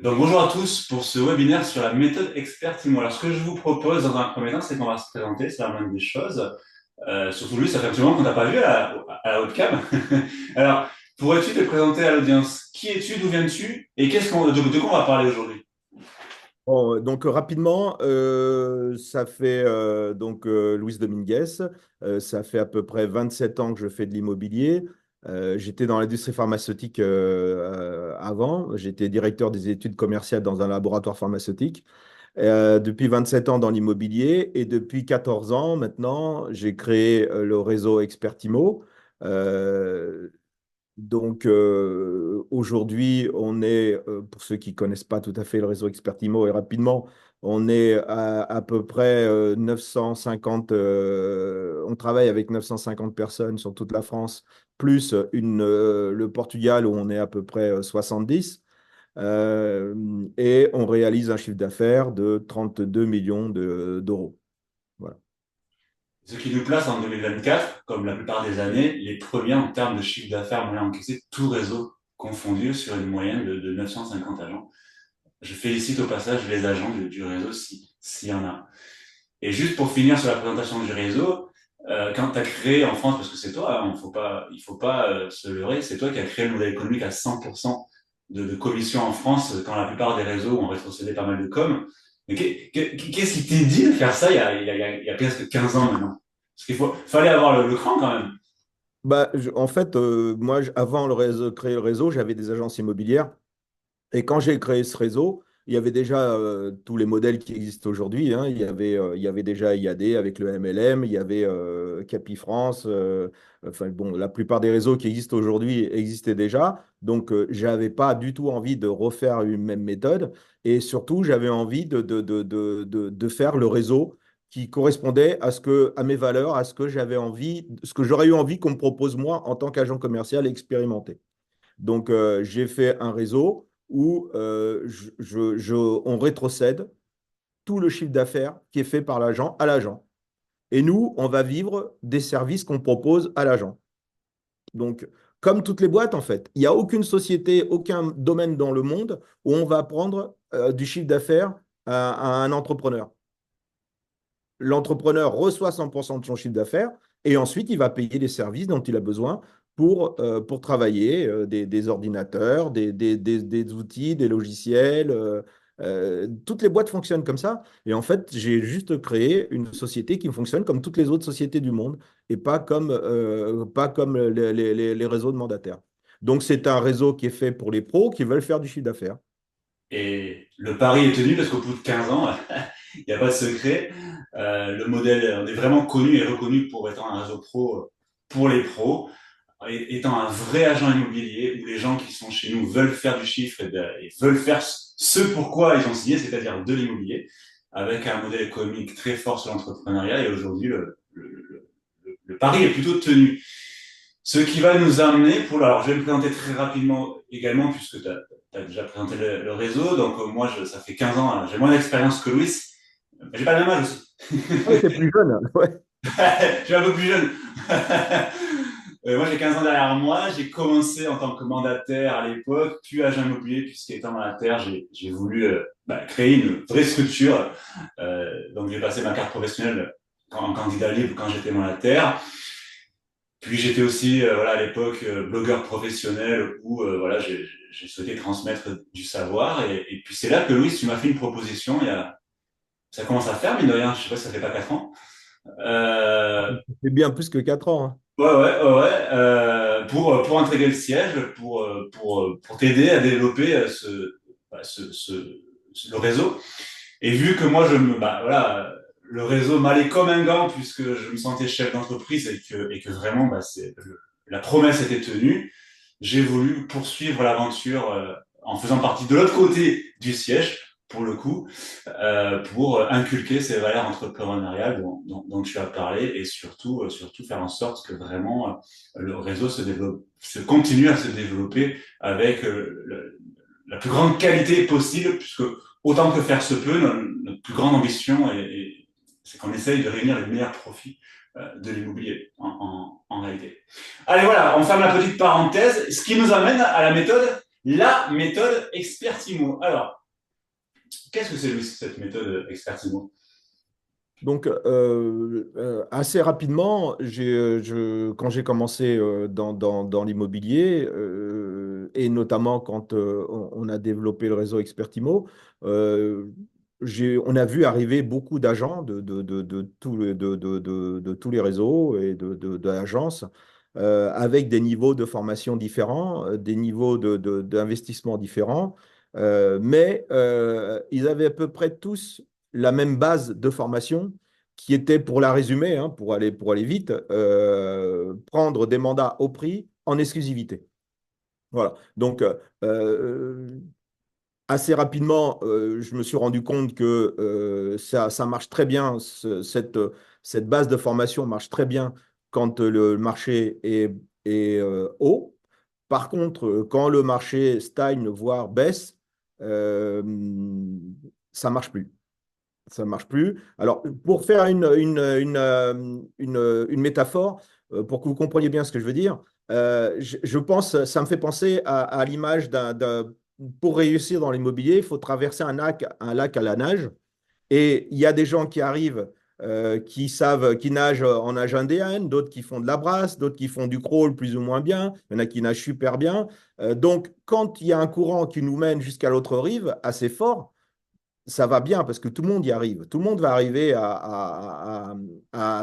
Donc, bonjour à tous pour ce webinaire sur la méthode Expertimo. Alors, ce que je vous propose dans un premier temps, c'est qu'on va se présenter, c'est la moindre des choses. Surtout lui, ça fait un petit moment qu'on t'a pas vu à la webcam. Alors, pourrais-tu te présenter à l'audience? Qui es-tu, d'où viens-tu et de quoi on va parler aujourd'hui? Bon, donc rapidement, ça fait Luis Dominguez, ça fait à peu près 27 ans que je fais de l'immobilier. J'étais dans l'industrie pharmaceutique avant, j'étais directeur des études commerciales dans un laboratoire pharmaceutique. Depuis 27 ans dans l'immobilier et depuis 14 ans maintenant, j'ai créé le réseau Expertimo. Euh, Aujourd'hui, on est, pour ceux qui ne connaissent pas tout à fait le réseau Expertimo, et rapidement, on est à peu près 950, on travaille avec 950 personnes sur toute la France, plus le Portugal où on est à peu près 70. Et on réalise un chiffre d'affaires de 32 millions d'euros. Voilà. Ce qui nous place en 2024, comme la plupart des années, les premiers en termes de chiffre d'affaires moyen encaissé, tout réseau confondu, sur une moyenne de 950 agents. Je félicite au passage les agents du réseau s'il y en a. Et juste pour finir sur la présentation du réseau, quand tu as créé en France, parce que c'est toi, hein, il faut pas se leurrer, c'est toi qui as créé le modèle économique à 100% de commission en France, quand la plupart des réseaux ont rétrocédé pas mal de com. Mais qu'est-ce qui t'est dit de faire ça il y a presque 15 ans maintenant? Parce fallait avoir le cran quand même. En fait, moi, avant créer le réseau, j'avais des agences immobilières. Et quand j'ai créé ce réseau, il y avait déjà tous les modèles qui existent aujourd'hui, hein. Il y avait déjà IAD avec le MLM, il y avait Capifrance. Enfin, bon, la plupart des réseaux qui existent aujourd'hui existaient déjà. Donc, je n'avais pas du tout envie de refaire une même méthode. Et surtout, j'avais envie de faire le réseau qui correspondait à mes valeurs, à ce que j'avais envie, ce que j'aurais eu envie qu'on me propose moi en tant qu'agent commercial expérimenté. Donc, j'ai fait un réseau où on rétrocède tout le chiffre d'affaires qui est fait par l'agent à l'agent. Et nous, on va vivre des services qu'on propose à l'agent. Donc, comme toutes les boîtes, en fait, il n'y a aucune société, aucun domaine dans le monde où on va prendre du chiffre d'affaires à un entrepreneur. L'entrepreneur reçoit 100% de son chiffre d'affaires et ensuite il va payer les services dont il a besoin pour travailler, des ordinateurs, des outils, des logiciels. Toutes les boîtes fonctionnent comme ça. Et en fait, j'ai juste créé une société qui fonctionne comme toutes les autres sociétés du monde et pas comme les réseaux de mandataires. Donc, c'est un réseau qui est fait pour les pros qui veulent faire du chiffre d'affaires. Et le pari est tenu parce qu'au bout de 15 ans, il n'y a pas de secret. Le modèle, on est vraiment connu et reconnu pour être un réseau pro pour les pros, étant un vrai agent immobilier où les gens qui sont chez nous veulent faire du chiffre et veulent faire ce pourquoi ils ont signé, c'est-à-dire de l'immobilier, avec un modèle économique très fort sur l'entrepreneuriat. Et aujourd'hui, le pari est plutôt tenu. Ce qui va nous amener alors je vais me présenter très rapidement également, puisque tu as déjà présenté le réseau. Donc, moi, ça fait 15 ans, hein, j'ai moins d'expérience que Louis. Mais j'ai pas le même âge aussi. Ah, t'es plus jeune. Ouais. Je suis un peu plus jeune. Moi, j'ai 15 ans derrière moi. J'ai commencé en tant que mandataire à l'époque, puis agent immobilier, puisqu'étant mandataire, j'ai voulu créer une vraie structure. Donc, j'ai passé ma carte professionnelle en candidat libre quand j'étais mandataire. Puis j'étais aussi, voilà, à l'époque, blogueur professionnel où voilà, j'ai souhaité transmettre du savoir. Et puis c'est là que Louis, tu m'as fait une proposition. Ça commence à faire, mine de rien. Je sais pas si ça fait pas 4 ans. Euh, C'est bien plus que 4 ans, hein. pour intégrer le siège, pour t'aider à développer bah, le réseau. Et vu que moi, voilà, le réseau m'allait comme un gant puisque je me sentais chef d'entreprise et que vraiment, la promesse était tenue, j'ai voulu poursuivre l'aventure en faisant partie de l'autre côté du siège, pour le coup, pour inculquer ces valeurs entrepreneuriales dont tu as parlé et surtout faire en sorte que vraiment le réseau continue à se développer avec la plus grande qualité possible, puisque autant que faire se peut, notre plus grande ambition c'est qu'on essaye de réunir les meilleurs profits de l'immobilier en réalité. Allez, voilà, on ferme la petite parenthèse, ce qui nous amène à la méthode La méthode Expertimo. Alors, qu'est-ce que c'est, Louis, cette méthode Expertimo? Donc, assez rapidement, quand j'ai commencé dans l'immobilier, et notamment quand on a développé le réseau Expertimo, euh, on a vu arriver beaucoup d'agents de tous les réseaux et d'agences avec des niveaux de formation différents, des niveaux d'investissement différents, mais ils avaient à peu près tous la même base de formation qui était, pour la résumer, hein, pour aller vite, prendre des mandats au prix en exclusivité. Voilà. Donc, assez rapidement, je me suis rendu compte que ça marche très bien, cette base de formation marche très bien quand le marché est haut. Par contre, quand le marché stagne, voire baisse, euh, ça ne marche plus. Ça ne marche plus. Alors, pour faire une métaphore, pour que vous compreniez bien ce que je veux dire, je pense, ça me fait penser à l'image pour réussir dans l'immobilier, il faut traverser un lac à la nage. Et il y a des gens qui arrivent, qui nagent en nage indienne, d'autres qui font de la brasse, d'autres qui font du crawl plus ou moins bien, il y en a qui nagent super bien. Donc, quand il y a un courant qui nous mène jusqu'à l'autre rive, assez fort, ça va bien parce que tout le monde y arrive. Tout le monde va arriver à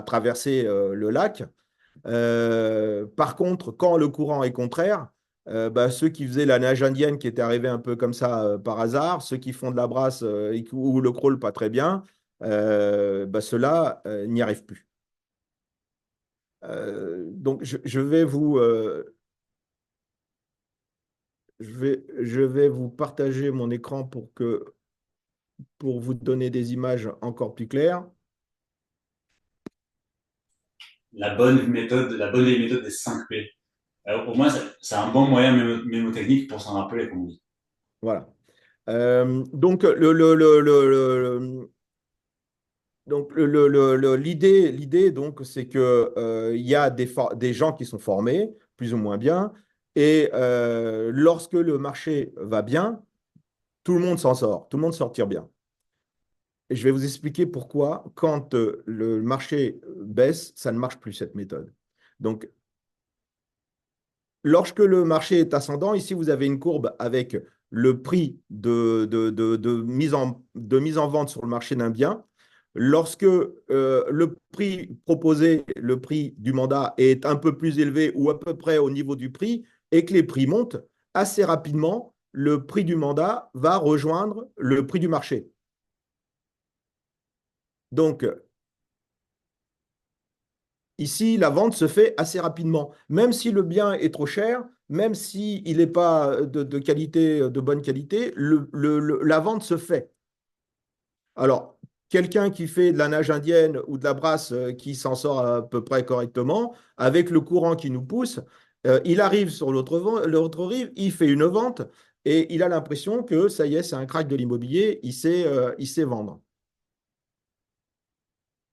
traverser le lac. Par contre, quand le courant est contraire, bah, ceux qui faisaient la nage indienne qui étaient arrivés un peu comme ça par hasard, ceux qui font de la brasse ou le crawl pas très bien, bah, ceux-là n'y arrivent plus. Donc, je vais vous partager mon écran pour vous donner des images encore plus claires. La bonne vieille méthode des 5 P. Alors, pour moi, c'est un bon moyen mémotechnique pour s'en rappeler, comme on dit. Voilà. Donc, l'idée, donc, c'est que, il y a des gens qui sont formés, plus ou moins bien, et lorsque le marché va bien, tout le monde s'en sort, tout le monde s'en tire bien. Et je vais vous expliquer pourquoi, quand le marché baisse, ça ne marche plus, cette méthode. Donc, lorsque le marché est ascendant, ici, vous avez une courbe avec le prix de mise en vente sur le marché d'un bien. Lorsque le prix proposé, le prix du mandat est un peu plus élevé ou à peu près au niveau du prix et que les prix montent, assez rapidement, le prix du mandat va rejoindre le prix du marché. Donc, ici, la vente se fait assez rapidement. Même si le bien est trop cher, même s'il n'est pas de qualité, de bonne qualité, la vente se fait. Alors, quelqu'un qui fait de la nage indienne ou de la brasse qui s'en sort à peu près correctement, avec le courant qui nous pousse, il arrive sur l'autre rive, il fait une vente et il a l'impression que ça y est, c'est un crack de l'immobilier, il sait vendre.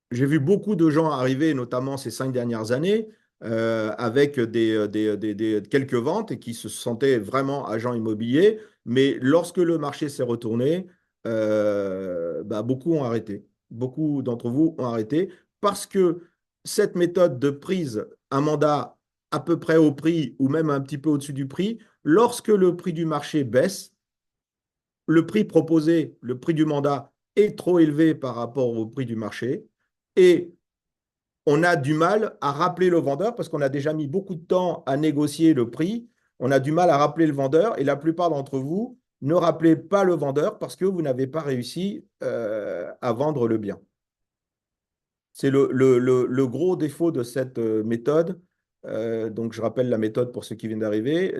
J'ai vu beaucoup de gens arriver, notamment ces 5 dernières années, avec quelques ventes et qui se sentaient vraiment agents immobiliers. Mais lorsque le marché s'est retourné, bah, beaucoup ont arrêté. Beaucoup d'entre vous ont arrêté parce que cette méthode de prise, un mandat à peu près au prix ou même un petit peu au-dessus du prix, lorsque le prix du marché baisse, le prix proposé, le prix du mandat est trop élevé par rapport au prix du marché. Et on a du mal à rappeler le vendeur parce qu'on a déjà mis beaucoup de temps à négocier le prix. On a du mal à rappeler le vendeur et la plupart d'entre vous ne rappelez pas le vendeur parce que vous n'avez pas réussi à vendre le bien. C'est le gros défaut de cette méthode. Donc, je rappelle la méthode pour ceux qui viennent d'arriver.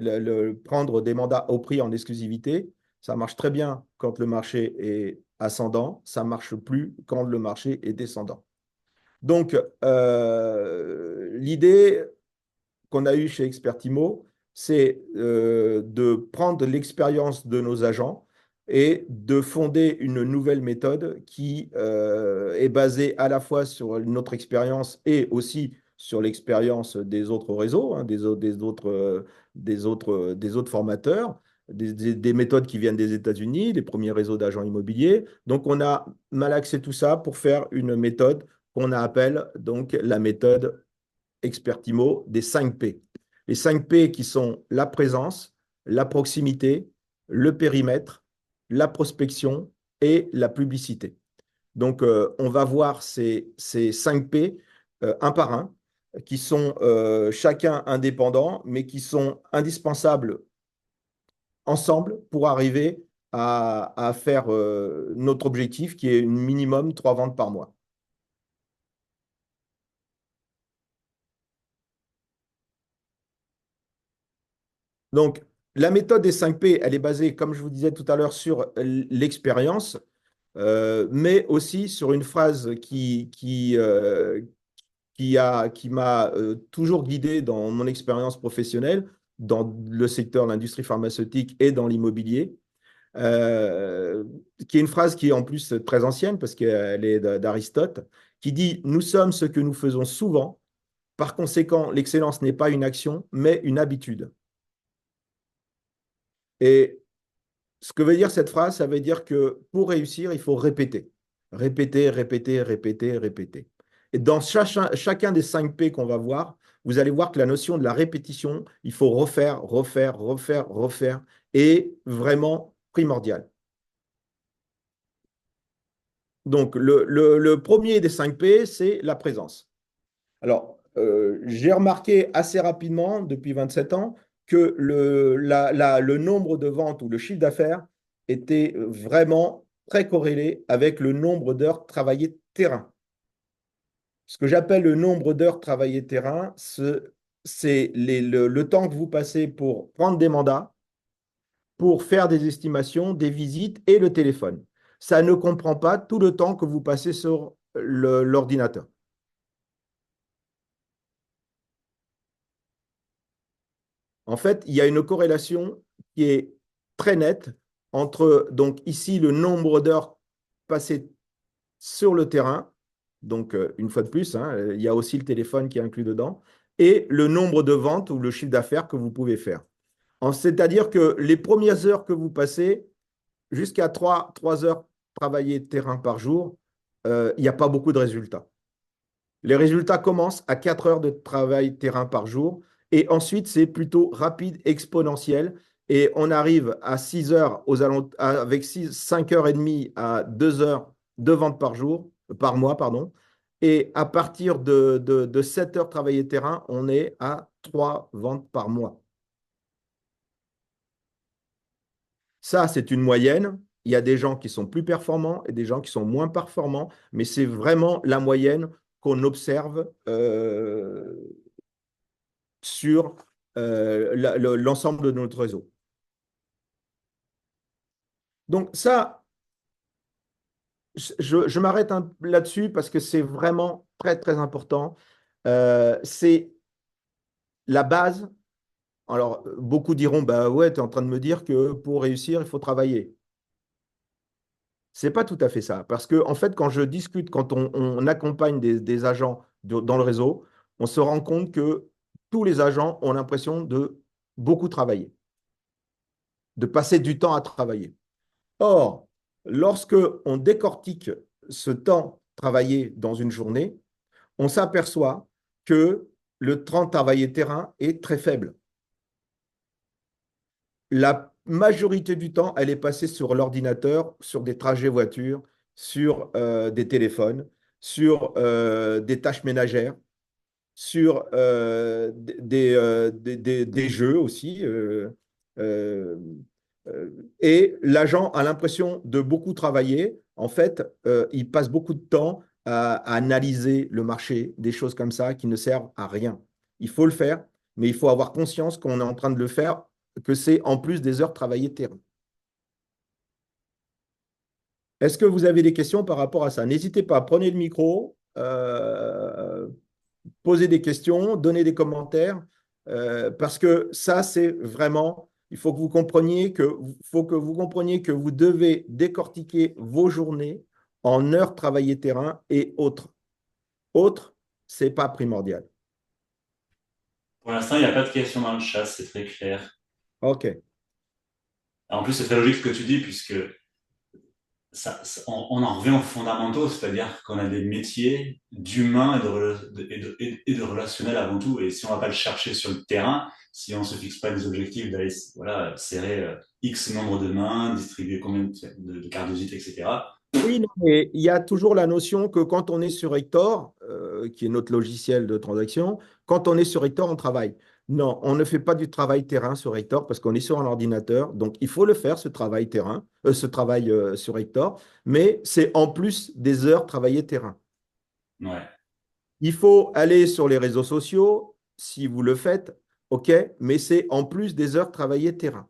Prendre des mandats au prix en exclusivité, ça marche très bien quand le marché est ascendant. Ça ne marche plus quand le marché est descendant. Donc, l'idée qu'on a eue chez Expertimo, c'est de prendre l'expérience de nos agents et de fonder une nouvelle méthode qui est basée à la fois sur notre expérience et aussi sur l'expérience des autres réseaux, hein, des autres formateurs, des méthodes qui viennent des États-Unis, les premiers réseaux d'agents immobiliers. Donc, on a malaxé tout ça pour faire une méthode qu'on appelle donc la méthode Expertimo des 5 P. Les 5 P qui sont la présence, la proximité, le périmètre, la prospection et la publicité. Donc, on va voir ces 5 P un par un, qui sont chacun indépendants, mais qui sont indispensables ensemble pour arriver à faire notre objectif, qui est une minimum 3 ventes par mois. Donc, la méthode des 5 P, elle est basée, comme je vous disais tout à l'heure, sur l'expérience, mais aussi sur une phrase qui m'a toujours guidé dans mon expérience professionnelle, dans le secteur de l'industrie pharmaceutique et dans l'immobilier, euh, qui est une phrase qui est en plus très ancienne, parce qu'elle est d'Aristote, qui dit: Nous sommes ce que nous faisons souvent, par conséquent, l'excellence n'est pas une action, mais une habitude. Et ce que veut dire cette phrase, ça veut dire que pour réussir, il faut répéter. Répéter, répéter, répéter, répéter. Et dans chacun des 5 P qu'on va voir, vous allez voir que la notion de la répétition, il faut refaire, refaire, refaire, refaire, est vraiment primordiale. Donc, le premier des 5 P, c'est la présence. Alors, j'ai remarqué assez rapidement, depuis 27 ans, que le nombre de ventes ou le chiffre d'affaires était vraiment très corrélé avec le nombre d'heures travaillées terrain. Ce que j'appelle le nombre d'heures travaillées terrain, c'est le temps que vous passez pour prendre des mandats, pour faire des estimations, des visites et le téléphone. Ça ne comprend pas tout le temps que vous passez sur l'ordinateur. En fait, il y a une corrélation qui est très nette entre, donc ici, le nombre d'heures passées sur le terrain, donc une fois de plus, hein, il y a aussi le téléphone qui est inclus dedans, et le nombre de ventes ou le chiffre d'affaires que vous pouvez faire. C'est-à-dire que les premières heures que vous passez, jusqu'à 3 heures travaillées terrain par jour, il n'y a pas beaucoup de résultats. Les résultats commencent à 4 heures de travail terrain par jour. Et ensuite, c'est plutôt rapide, exponentiel. Et on arrive à 6 heures avec 5 heures et demie à 2 heures de vente par jour, par mois, pardon. Et à partir de 7 heures travaillées terrain, on est à 3 ventes par mois. Ça, c'est une moyenne. Il y a des gens qui sont plus performants et des gens qui sont moins performants, mais c'est vraiment la moyenne qu'on observe sur l'ensemble de notre réseau. Donc ça, je m'arrête là-dessus parce que c'est vraiment très, très important. C'est la base. Alors, beaucoup diront, bah ouais, tu es en train de me dire que pour réussir, il faut travailler. C'est pas tout à fait ça. Parce que, en fait, quand je discute, quand on accompagne des agents dans le réseau, on se rend compte que tous les agents ont l'impression de beaucoup travailler, de passer du temps à travailler. Or, lorsque on décortique ce temps travaillé dans une journée, on s'aperçoit que le temps travaillé terrain est très faible. La majorité du temps, elle est passée sur l'ordinateur, sur des trajets voitures, sur des téléphones, sur des tâches ménagères, sur des jeux aussi. Euh, et l'agent a l'impression de beaucoup travailler. En fait, il passe beaucoup de temps à analyser le marché, des choses comme ça qui ne servent à rien. Il faut le faire, mais il faut avoir conscience qu'on est en train de le faire, que c'est en plus des heures travaillées terrain. Est-ce que vous avez des questions par rapport à ça? N'hésitez pas, prenez le micro, posez des questions, donnez des commentaires, parce que ça, c'est vraiment, il faut que vous compreniez que vous devez décortiquer vos journées en heures travaillées terrain et autres. Autres, c'est pas primordial. Pour l'instant, il n'y a pas de questions dans le chat, c'est très clair. OK. En plus, c'est très logique ce que tu dis, puisque on en revient aux fondamentaux, c'est-à-dire qu'on a des métiers d'humain et de relationnel avant tout. Et si on va pas le chercher sur le terrain, si on se fixe pas des objectifs d'aller voilà, serrer X nombre de mains, distribuer combien de cartes de visite, etc. Oui, non, mais il y a toujours la notion que quand on est sur Hector, qui est notre logiciel de transaction, quand on est sur Hector, on travaille. Non, on ne fait pas du travail terrain sur Hector parce qu'on est sur un ordinateur. Donc, il faut le faire, ce travail terrain, ce travail sur Hector, mais c'est en plus des heures travaillées terrain. Ouais, Il faut aller sur les réseaux sociaux, si vous le faites, OK, mais c'est en plus des heures travaillées terrain.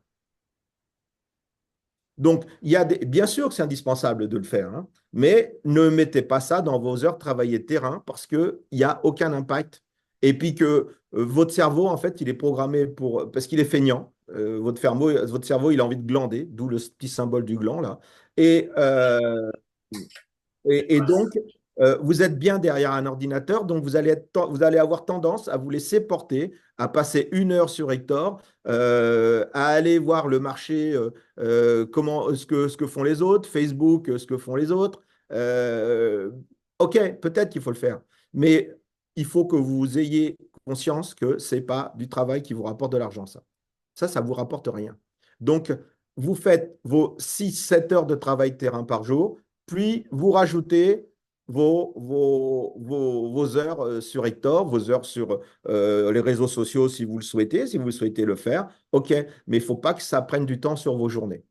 Donc, bien sûr que c'est indispensable de le faire, hein, mais ne mettez pas ça dans vos heures travaillées terrain parce qu'il n'y a aucun impact. Et puis que votre cerveau, en fait, il est programmé parce qu'il est feignant. Votre cerveau, il a envie de glander, d'où le petit symbole du gland, là. Et, euh, et donc, vous êtes bien derrière un ordinateur, donc vous allez avoir tendance à vous laisser porter, à passer 1 heure sur Hector, à aller voir le marché, ce que font les autres, Facebook, ce que font les autres. Euh, ok, peut-être qu'il faut le faire, mais il faut que vous ayez conscience que ce n'est pas du travail qui vous rapporte de l'argent, ça. Ça ne vous rapporte rien. Donc, vous faites vos 6-7 heures de travail terrain par jour, puis vous rajoutez vos heures sur Hector, vos heures sur les réseaux sociaux si vous le souhaitez le faire. OK, mais il ne faut pas que ça prenne du temps sur vos journées.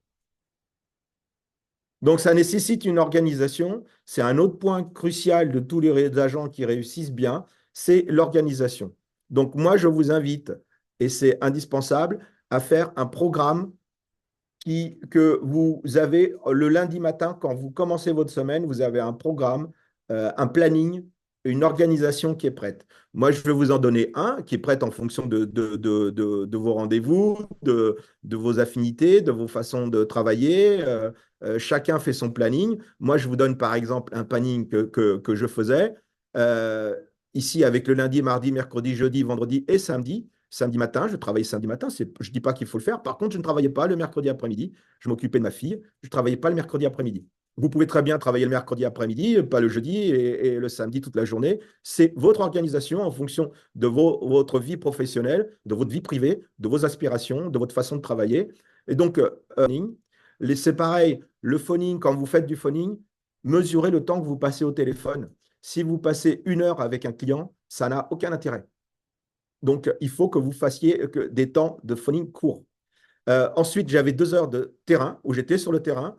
Donc, ça nécessite une organisation. C'est un autre point crucial de tous les agents qui réussissent bien, c'est l'organisation. Donc, moi, je vous invite, et c'est indispensable, à faire un programme que vous avez le lundi matin, quand vous commencez votre semaine, vous avez un programme, un planning, une organisation qui est prête. Moi, je vais vous en donner un qui est prête en fonction de vos rendez-vous, de vos affinités, de vos façons de travailler. Chacun fait son planning. Moi, je vous donne par exemple un planning que je faisais euh, ici avec le lundi, mardi, mercredi, jeudi, vendredi et samedi. Samedi matin, je travaillais samedi matin. Je ne dis pas qu'il faut le faire. Par contre, je ne travaillais pas le mercredi après-midi. Je m'occupais de ma fille. Je ne travaillais pas le mercredi après-midi. Vous pouvez très bien travailler le mercredi après-midi, pas le jeudi et le samedi toute la journée. C'est votre organisation en fonction de votre vie professionnelle, de votre vie privée, de vos aspirations, de votre façon de travailler. Et donc, c'est pareil, le phoning, quand vous faites du phoning, mesurez le temps que vous passez au téléphone. Si vous passez 1 heure avec un client, ça n'a aucun intérêt. Donc, il faut que vous fassiez des temps de phoning courts. Ensuite, j'avais 2 heures de terrain où j'étais sur le terrain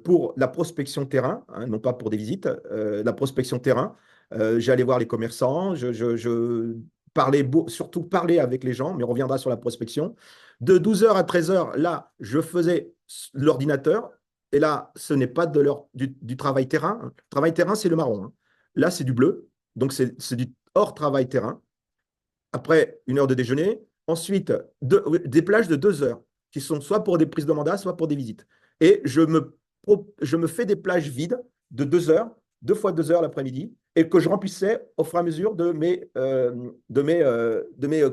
pour la prospection terrain, hein, non pas pour des visites, la prospection terrain. J'allais voir les commerçants, je parlais surtout parler avec les gens, mais on reviendra sur la prospection. De 12 heures à 13 heures, là, je faisais l'ordinateur. Et là, ce n'est pas du travail terrain, hein. Le travail terrain, c'est le marron, hein. Là, c'est du bleu. Donc, c'est du hors travail terrain. Après 1 heure de déjeuner. Ensuite, des plages de 2 heures qui sont soit pour des prises de mandat, soit pour des visites. Et je me fais des plages vides de 2 heures, 2 fois 2 heures l'après-midi, et que je remplissais au fur et à mesure de mes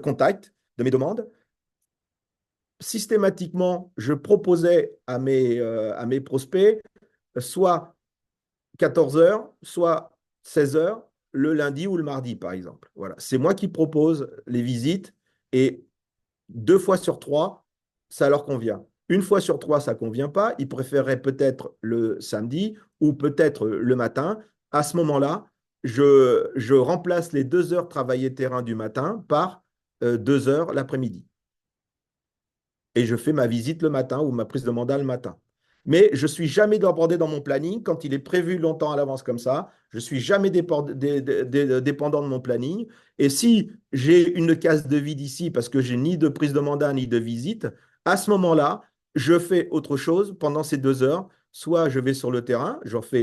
contacts, de mes demandes. Systématiquement, je proposais à mes prospects soit 14 heures, soit 16 heures, le lundi ou le mardi, par exemple. Voilà. C'est moi qui propose les visites et 2 fois sur 3, ça leur convient. 1 fois sur 3, ça ne convient pas. Ils préféreraient peut-être le samedi ou peut-être le matin. À ce moment-là, je remplace les 2 heures travaillées terrain du matin par 2 heures l'après-midi et je fais ma visite le matin ou ma prise de mandat le matin. Mais je ne suis jamais débordé dans mon planning quand il est prévu longtemps à l'avance comme ça. Je ne suis jamais dépendant de mon planning. Et si j'ai une case de vide ici parce que j'ai ni de prise de mandat ni de visite, à ce moment-là, je fais autre chose pendant ces 2 heures. Soit je vais sur le terrain,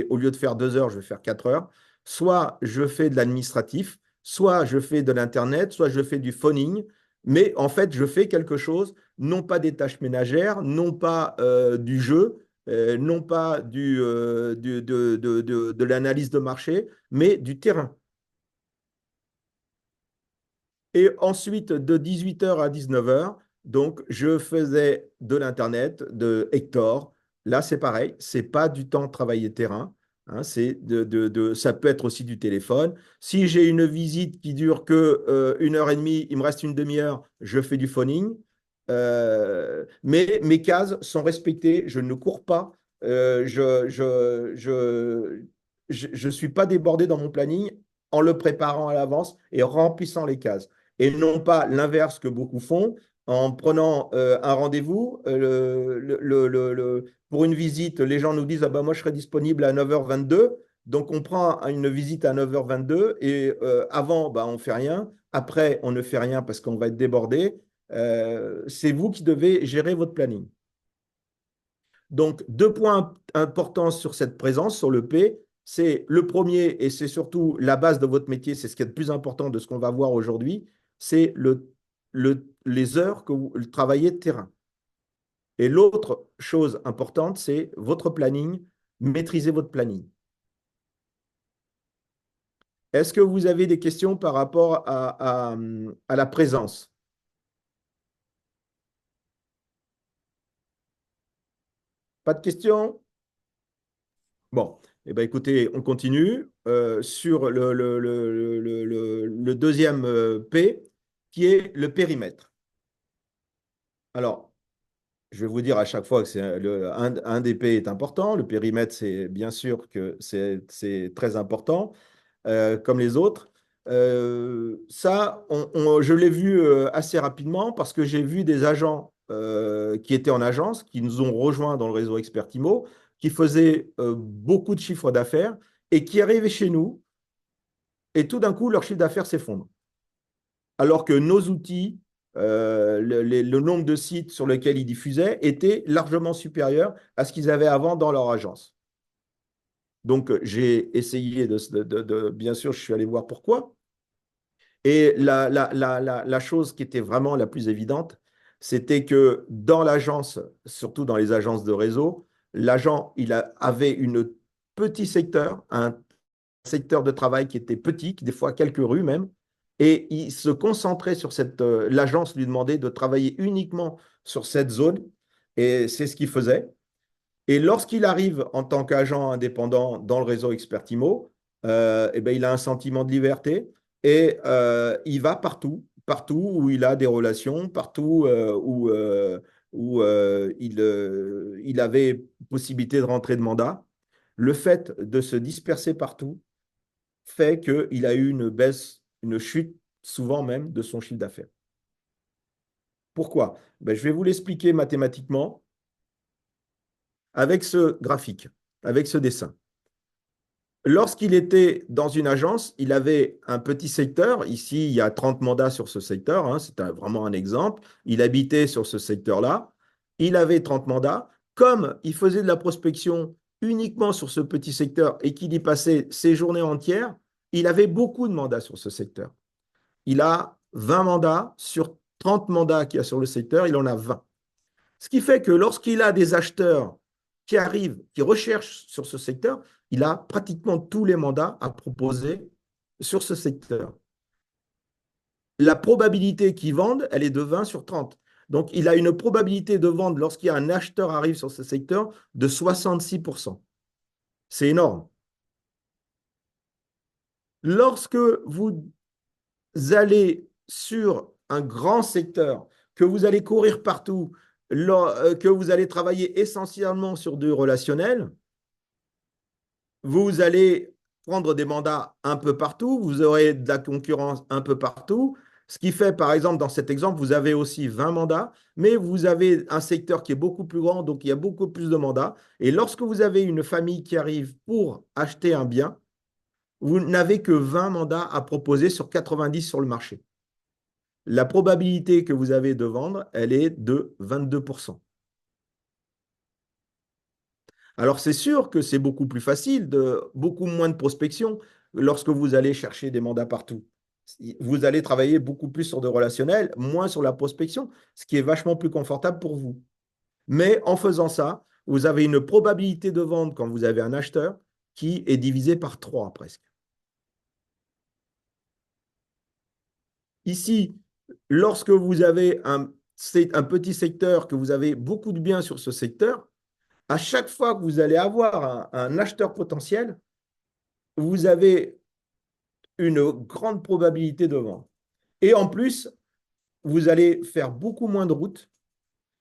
au lieu de faire 2 heures, je vais faire 4 heures. Soit je fais de l'administratif, soit je fais de l'Internet, soit je fais du phoning. Mais en fait, je fais quelque chose non pas des tâches ménagères, non pas du jeu, non pas de l'analyse de marché, mais du terrain. Et ensuite, de 18 heures à 19 heures, Donc, je faisais de l'Internet, de Hector. Là, c'est pareil, c'est pas du temps de travailler terrain. Hein, ça peut être aussi du téléphone. Si j'ai une visite qui dure que 1 heure et demie, il me reste une demi-heure, je fais du phoning. Mais mes cases sont respectées, je ne cours pas, je suis pas débordé dans mon planning en le préparant à l'avance et remplissant les cases. Et non pas l'inverse que beaucoup font en prenant un rendez-vous. Pour une visite, les gens nous disent ah ben, moi je serai disponible à 9h22. Donc on prend une visite à 9h22 et avant, bah, on ne fait rien. Après, on ne fait rien parce qu'on va être débordé. C'est vous qui devez gérer votre planning. Donc, 2 points importants sur cette présence, sur le P. C'est le premier, et c'est surtout la base de votre métier, c'est ce qui est le plus important de ce qu'on va voir aujourd'hui, c'est les heures que vous travaillez de terrain. Et l'autre chose importante, c'est votre planning, maîtriser votre planning. Est-ce que vous avez des questions par rapport à la présence? Pas de questions? Bon, eh ben, écoutez, on continue sur le deuxième P, qui est le périmètre. Alors, je vais vous dire à chaque fois que un des P est important. Le périmètre, c'est bien sûr que c'est très important, comme les autres. Ça, je l'ai vu assez rapidement parce que j'ai vu des agents qui étaient en agence, qui nous ont rejoints dans le réseau Expertimo, qui faisaient beaucoup de chiffres d'affaires et qui arrivaient chez nous et tout d'un coup, leur chiffre d'affaires s'effondre. Alors que nos outils, le nombre de sites sur lesquels ils diffusaient était largement supérieur à ce qu'ils avaient avant dans leur agence. Donc, j'ai essayé bien sûr, je suis allé voir pourquoi. Et la chose qui était vraiment la plus évidente, c'était que dans l'agence, surtout dans les agences de réseau, l'agent, avait un petit secteur, un secteur de travail qui était petit, des fois quelques rues même, et il se concentrait sur l'agence lui demandait de travailler uniquement sur cette zone, et c'est ce qu'il faisait. Et lorsqu'il arrive en tant qu'agent indépendant dans le réseau Expertimo, eh ben, il a un sentiment de liberté et il va partout, partout où il a des relations, partout où il avait possibilité de rentrer de mandat. Le fait de se disperser partout fait qu'il a eu une baisse, une chute, souvent même, de son chiffre d'affaires. Pourquoi? Ben, je vais vous l'expliquer mathématiquement avec ce graphique, avec ce dessin. Lorsqu'il était dans une agence, il avait un petit secteur. Ici, il y a 30 mandats sur ce secteur. Hein, c'est vraiment un exemple. Il habitait sur ce secteur-là. Il avait 30 mandats. Comme il faisait de la prospection uniquement sur ce petit secteur et qu'il y passait ses journées entières, il avait beaucoup de mandats sur ce secteur. Il a 20 mandats sur 30 mandats qu'il y a sur le secteur, il en a 20. Ce qui fait que lorsqu'il a des acheteurs qui arrivent, qui recherchent sur ce secteur, il a pratiquement tous les mandats à proposer sur ce secteur. La probabilité qu'ils vendent, elle est de 20 sur 30. Donc, il a une probabilité de vendre lorsqu'il y a un acheteur arrive sur ce secteur de 66%. C'est énorme. Lorsque vous allez sur un grand secteur, que vous allez courir partout, que vous allez travailler essentiellement sur du relationnel, vous allez prendre des mandats un peu partout, vous aurez de la concurrence un peu partout, ce qui fait, par exemple, dans cet exemple, vous avez aussi 20 mandats, mais vous avez un secteur qui est beaucoup plus grand, donc il y a beaucoup plus de mandats. Et lorsque vous avez une famille qui arrive pour acheter un bien, vous n'avez que 20 mandats à proposer sur 90 sur le marché. La probabilité que vous avez de vendre, elle est de 22%. Alors, c'est sûr que c'est beaucoup plus facile, beaucoup moins de prospection lorsque vous allez chercher des mandats partout. Vous allez travailler beaucoup plus sur de relationnel, moins sur la prospection, ce qui est vachement plus confortable pour vous. Mais en faisant ça, vous avez une probabilité de vendre quand vous avez un acheteur qui est divisée par 3 presque. Ici, lorsque vous avez un c'est un petit secteur, que vous avez beaucoup de biens sur ce secteur, à chaque fois que vous allez avoir un acheteur potentiel, vous avez une grande probabilité de vendre. Et en plus, vous allez faire beaucoup moins de routes.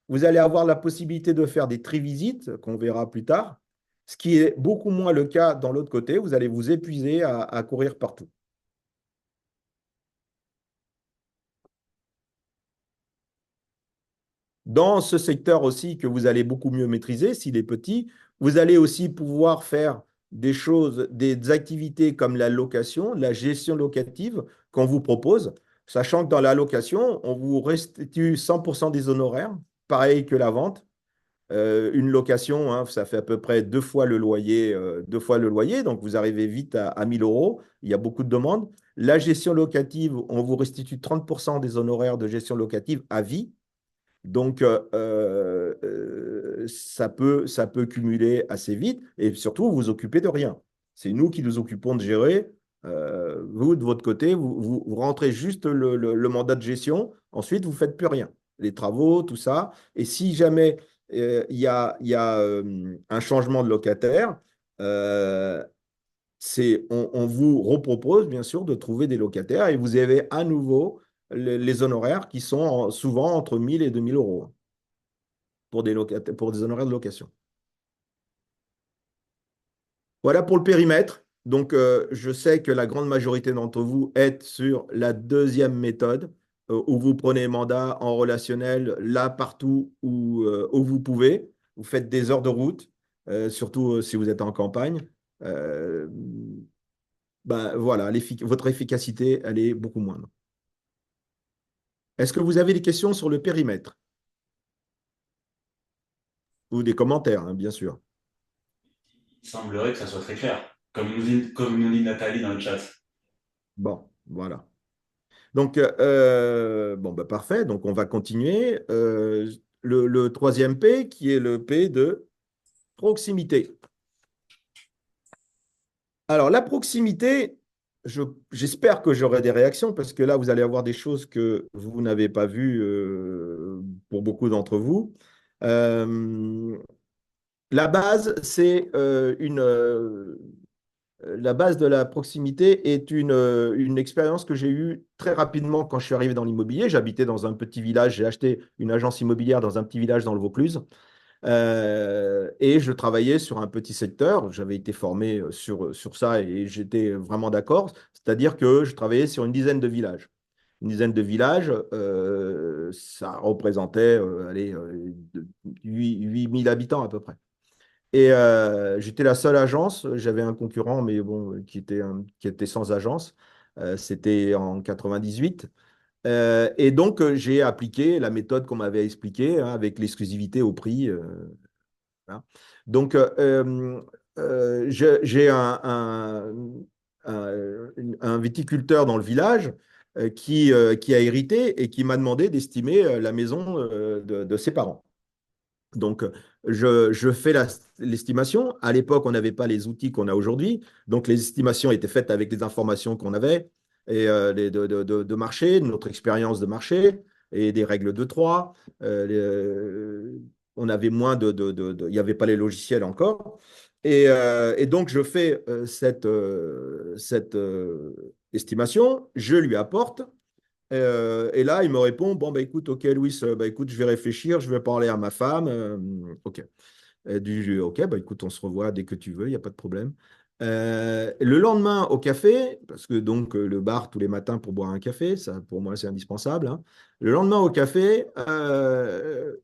Vous allez avoir la possibilité de faire des tri-visites, qu'on verra plus tard, ce qui est beaucoup moins le cas dans l'autre côté. Vous allez vous épuiser à courir partout. Dans ce secteur aussi que vous allez beaucoup mieux maîtriser, s'il est petit, vous allez aussi pouvoir faire des choses, des activités comme la location, la gestion locative qu'on vous propose, sachant que dans la location, on vous restitue 100% des honoraires, pareil que la vente. Une location, hein, ça fait à peu près deux fois le loyer, donc vous arrivez vite à 1000 euros. Il y a beaucoup de demandes. La gestion locative, on vous restitue 30% des honoraires de gestion locative à vie. Donc, ça peut cumuler assez vite et surtout, vous vous occupez de rien. C'est nous qui nous occupons de gérer. Vous, de votre côté, vous rentrez juste le mandat de gestion. Ensuite, vous ne faites plus rien. Les travaux, tout ça. Et si jamais il y a un changement de locataire, on vous repropose, bien sûr, de trouver des locataires et vous avez à nouveau les honoraires qui sont souvent entre 1000 et 2000 euros pour pour des honoraires de location. Voilà pour le périmètre. Donc, je sais que la grande majorité d'entre vous est sur la deuxième méthode, où vous prenez mandat en relationnel là, partout où vous pouvez. Vous faites des heures de route, surtout si vous êtes en campagne. Euh, ben, voilà, votre efficacité, elle est beaucoup moindre. Est-ce que vous avez des questions sur le périmètre? Ou des commentaires, hein, bien sûr. Il semblerait que ça soit très clair, comme nous dit Nathalie dans le chat. Bon, voilà. Donc, bon, bah, parfait. Donc, on va continuer. Le troisième P, qui est le P de proximité. Alors, la proximité, j'espère que j'aurai des réactions parce que là, vous allez avoir des choses que vous n'avez pas vues pour beaucoup d'entre vous. Euh, la base, c'est la base de la proximité est une expérience que j'ai eue très rapidement quand je suis arrivé dans l'immobilier. J'habitais dans un petit village, j'ai acheté une agence immobilière dans un petit village dans le Vaucluse. Et je travaillais sur un petit secteur. J'avais été formé sur ça et j'étais vraiment d'accord. C'est-à-dire que je travaillais sur une dizaine de villages. Une dizaine de villages, ça représentait allez, 8000 habitants à peu près. Et j'étais la seule agence. J'avais un concurrent, mais bon, qui était sans agence. C'était en 98. Et donc, j'ai appliqué la méthode qu'on m'avait expliquée, hein, avec l'exclusivité au prix. Voilà. Donc, j'ai un viticulteur dans le village qui a hérité et qui m'a demandé d'estimer la maison de ses parents. Donc, je fais l'estimation. À l'époque, on n'avait pas les outils qu'on a aujourd'hui. Donc, les estimations étaient faites avec les informations qu'on avait et de marché, de notre expérience de marché et des règles de 3. On avait moins il n'y avait pas les logiciels encore. Et donc, je fais cette estimation, je lui apporte. Et là, il me répond, bon, bah, écoute, ok, Louis, bah, écoute, je vais réfléchir, je vais parler à ma femme. Ok. Ok, bah, écoute, on se revoit dès que tu veux, il n'y a pas de problème. Le lendemain, au café, parce que donc le bar tous les matins pour boire un café, ça, pour moi, c'est indispensable, hein. Le lendemain, au café,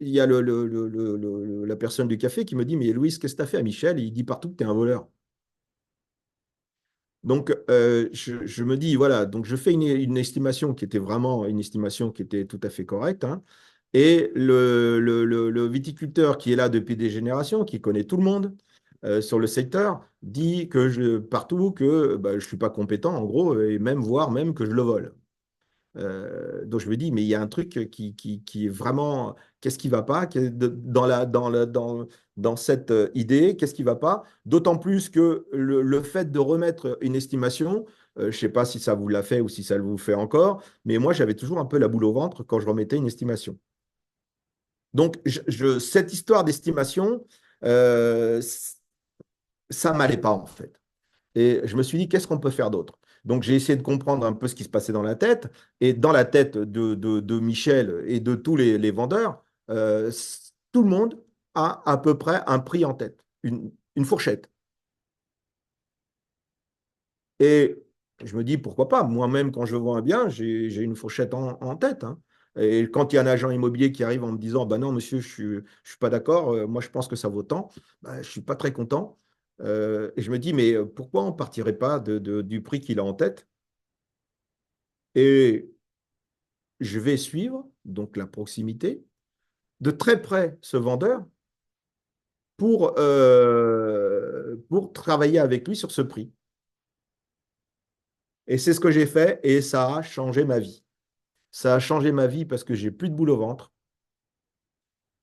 il y a la personne du café qui me dit, mais Louis, qu'est-ce que tu as fait à Michel? Il dit partout que tu es un voleur. Donc, je me dis, voilà, donc je fais une estimation qui était vraiment une estimation qui était tout à fait correcte, hein. Et le viticulteur qui est là depuis des générations, qui connaît tout le monde sur le secteur, dit partout que bah, je ne suis pas compétent, en gros, et même voire même que je le vole. Donc je me dis, mais il y a un truc qui est vraiment, qu'est-ce qui ne va pas dans cette idée, qu'est-ce qui ne va pas? D'autant plus que le fait de remettre une estimation, je ne sais pas si ça vous l'a fait ou si ça vous fait encore, mais moi j'avais toujours un peu la boule au ventre quand je remettais une estimation. Donc, cette histoire d'estimation, euh, ça ne m'allait pas en fait. Et je me suis dit, qu'est-ce qu'on peut faire d'autre? Donc, j'ai essayé de comprendre un peu ce qui se passait dans la tête. Et dans la tête de Michel et de tous les vendeurs, tout le monde a à peu près un prix en tête, une fourchette. Et je me dis, pourquoi pas? Moi-même, quand je vends un bien, j'ai une fourchette en tête, hein. Et quand il y a un agent immobilier qui arrive en me disant, bah non, monsieur, je suis pas d'accord, moi je pense que ça vaut tant, bah, je suis pas très content. Et je me dis, mais pourquoi on partirait pas du prix qu'il a en tête? Et je vais suivre, donc la proximité, de très près ce vendeur pour travailler avec lui sur ce prix. Et c'est ce que j'ai fait et ça a changé ma vie. Ça a changé ma vie parce que j'ai plus de boule au ventre.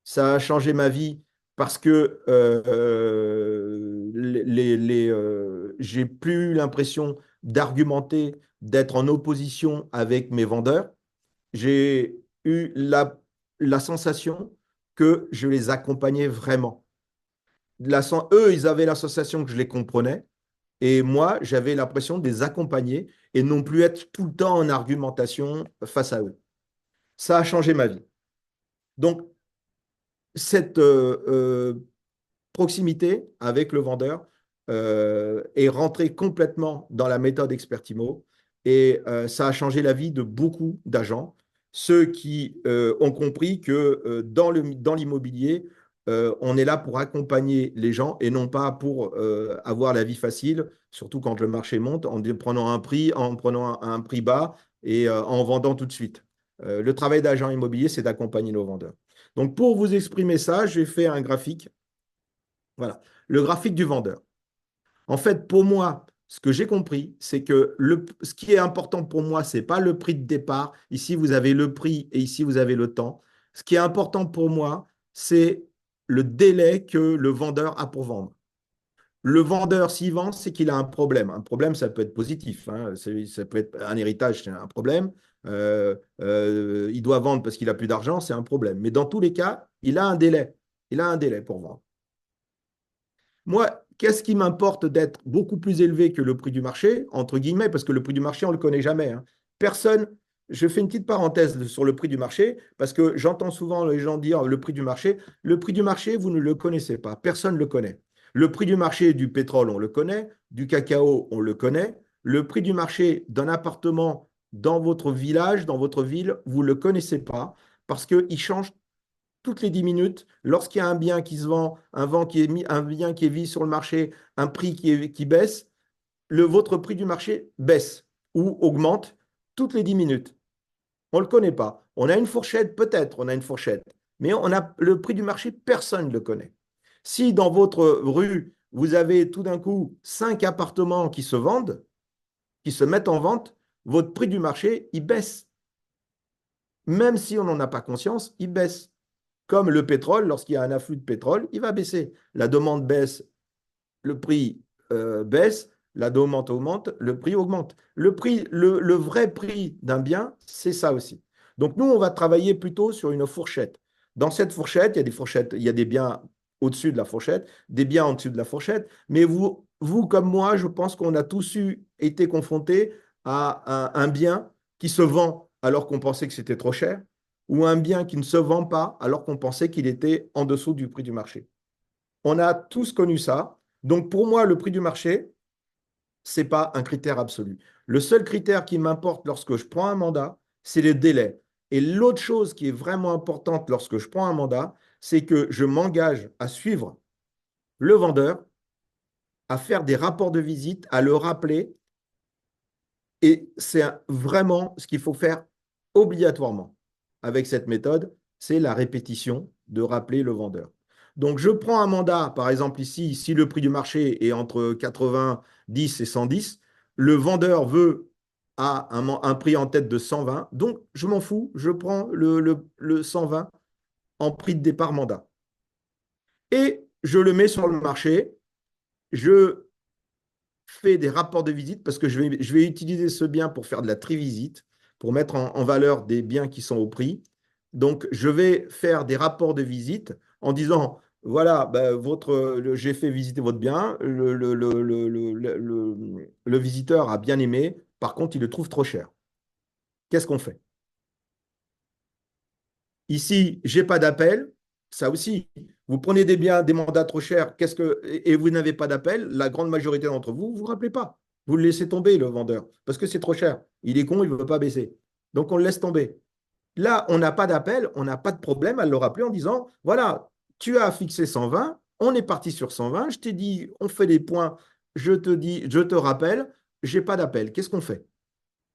Ça a changé ma vie parce que j'ai plus eu l'impression d'argumenter, d'être en opposition avec mes vendeurs. J'ai eu la sensation que je les accompagnais vraiment. Eux, ils avaient la sensation que je les comprenais. Et moi, j'avais l'impression de les accompagner et non plus être tout le temps en argumentation face à eux. Ça a changé ma vie. Donc, cette proximité avec le vendeur est rentrée complètement dans la méthode Expertimo et ça a changé la vie de beaucoup d'agents. Ceux qui ont compris que dans l'immobilier, on est là pour accompagner les gens et non pas pour avoir la vie facile, surtout quand le marché monte, en prenant un prix, en prenant un prix bas et en vendant tout de suite. Le travail d'agent immobilier, c'est d'accompagner nos vendeurs. Donc, pour vous exprimer ça, j'ai fait un graphique. Voilà, le graphique du vendeur. En fait, pour moi, ce que j'ai compris, c'est que ce qui est important pour moi, ce n'est pas le prix de départ. Ici, vous avez le prix et ici, vous avez le temps. Ce qui est important pour moi, c'est le délai que le vendeur a pour vendre. Le vendeur, s'il vend, c'est qu'il a un problème. Un problème, ça peut être positif, hein. Ça peut être un héritage, c'est un problème. Il doit vendre parce qu'il n'a plus d'argent, c'est un problème. Mais dans tous les cas, il a un délai. Il a un délai pour vendre. Moi, qu'est-ce qui m'importe d'être beaucoup plus élevé que le prix du marché, entre guillemets, parce que le prix du marché, on ne le connaît jamais, hein. Personne, je fais une petite parenthèse sur le prix du marché, parce que j'entends souvent les gens dire le prix du marché. Le prix du marché, vous ne le connaissez pas, personne ne le connaît. Le prix du marché du pétrole, on le connaît, du cacao, on le connaît. Le prix du marché d'un appartement dans votre village, dans votre ville, vous ne le connaissez pas, parce qu'il change toutes les 10 minutes, lorsqu'il y a un bien qui se vend, un bien qui est mis sur le marché, un prix qui baisse, votre prix du marché baisse ou augmente toutes les 10 minutes. On ne le connaît pas. On a une fourchette, peut-être, on a une fourchette. Mais on a le prix du marché, personne ne le connaît. Si dans votre rue, vous avez tout d'un coup 5 appartements qui se vendent, qui se mettent en vente, votre prix du marché, il baisse. Même si on n'en a pas conscience, il baisse. Comme le pétrole, lorsqu'il y a un afflux de pétrole, il va baisser. La demande baisse, le prix baisse, la demande augmente, le prix augmente. Le vrai prix d'un bien, c'est ça aussi. Donc nous, on va travailler plutôt sur une fourchette. Dans cette fourchette, il y a des fourchettes, il y a des biens au-dessus de la fourchette, des biens en dessous de la fourchette. Mais vous comme moi, je pense qu'on a tous été confrontés à un bien qui se vend alors qu'on pensait que c'était trop cher, ou un bien qui ne se vend pas alors qu'on pensait qu'il était en dessous du prix du marché. On a tous connu ça. Donc pour moi, le prix du marché, ce n'est pas un critère absolu. Le seul critère qui m'importe lorsque je prends un mandat, c'est le délai. Et l'autre chose qui est vraiment importante lorsque je prends un mandat, c'est que je m'engage à suivre le vendeur, à faire des rapports de visite, à le rappeler. Et c'est vraiment ce qu'il faut faire obligatoirement avec cette méthode, c'est la répétition de rappeler le vendeur. Donc, je prends un mandat, par exemple ici, si le prix du marché est entre 90 et 110, le vendeur veut à un prix en tête de 120, donc je m'en fous, je prends le 120 en prix de départ mandat. Et je le mets sur le marché, je fais des rapports de visite parce que je vais utiliser ce bien pour faire de la trivisite, pour mettre en valeur des biens qui sont au prix. Donc, je vais faire des rapports de visite en disant, voilà, ben, j'ai fait visiter votre bien, le visiteur a bien aimé, par contre, il le trouve trop cher. Qu'est-ce qu'on fait? Ici, j'ai pas d'appel, ça aussi. Vous prenez des biens, des mandats trop chers, et vous n'avez pas d'appel, la grande majorité d'entre vous, vous ne vous rappelez pas. Vous le laissez tomber, le vendeur, parce que c'est trop cher. Il est con, il ne veut pas baisser. Donc, on le laisse tomber. Là, on n'a pas d'appel, on n'a pas de problème à le rappeler en disant, voilà, tu as fixé 120, on est parti sur 120, je t'ai dit, on fait des points, je te rappelle, j'ai pas d'appel. Qu'est-ce qu'on fait?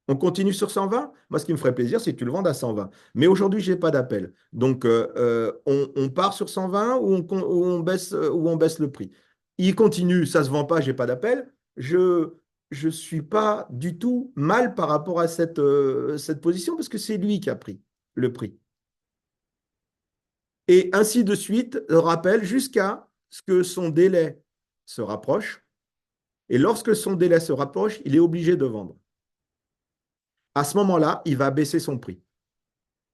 On continue sur 120? Moi, ce qui me ferait plaisir, c'est que tu le vendes à 120. Mais aujourd'hui, je n'ai pas d'appel. Donc, on part sur 120 ou on baisse le prix. Il continue, ça ne se vend pas, je n'ai pas d'appel. Je ne suis pas du tout mal par rapport à cette position parce que c'est lui qui a pris le prix. Et ainsi de suite, rappel jusqu'à ce que son délai se rapproche. Et lorsque son délai se rapproche, il est obligé de vendre. À ce moment-là, il va baisser son prix.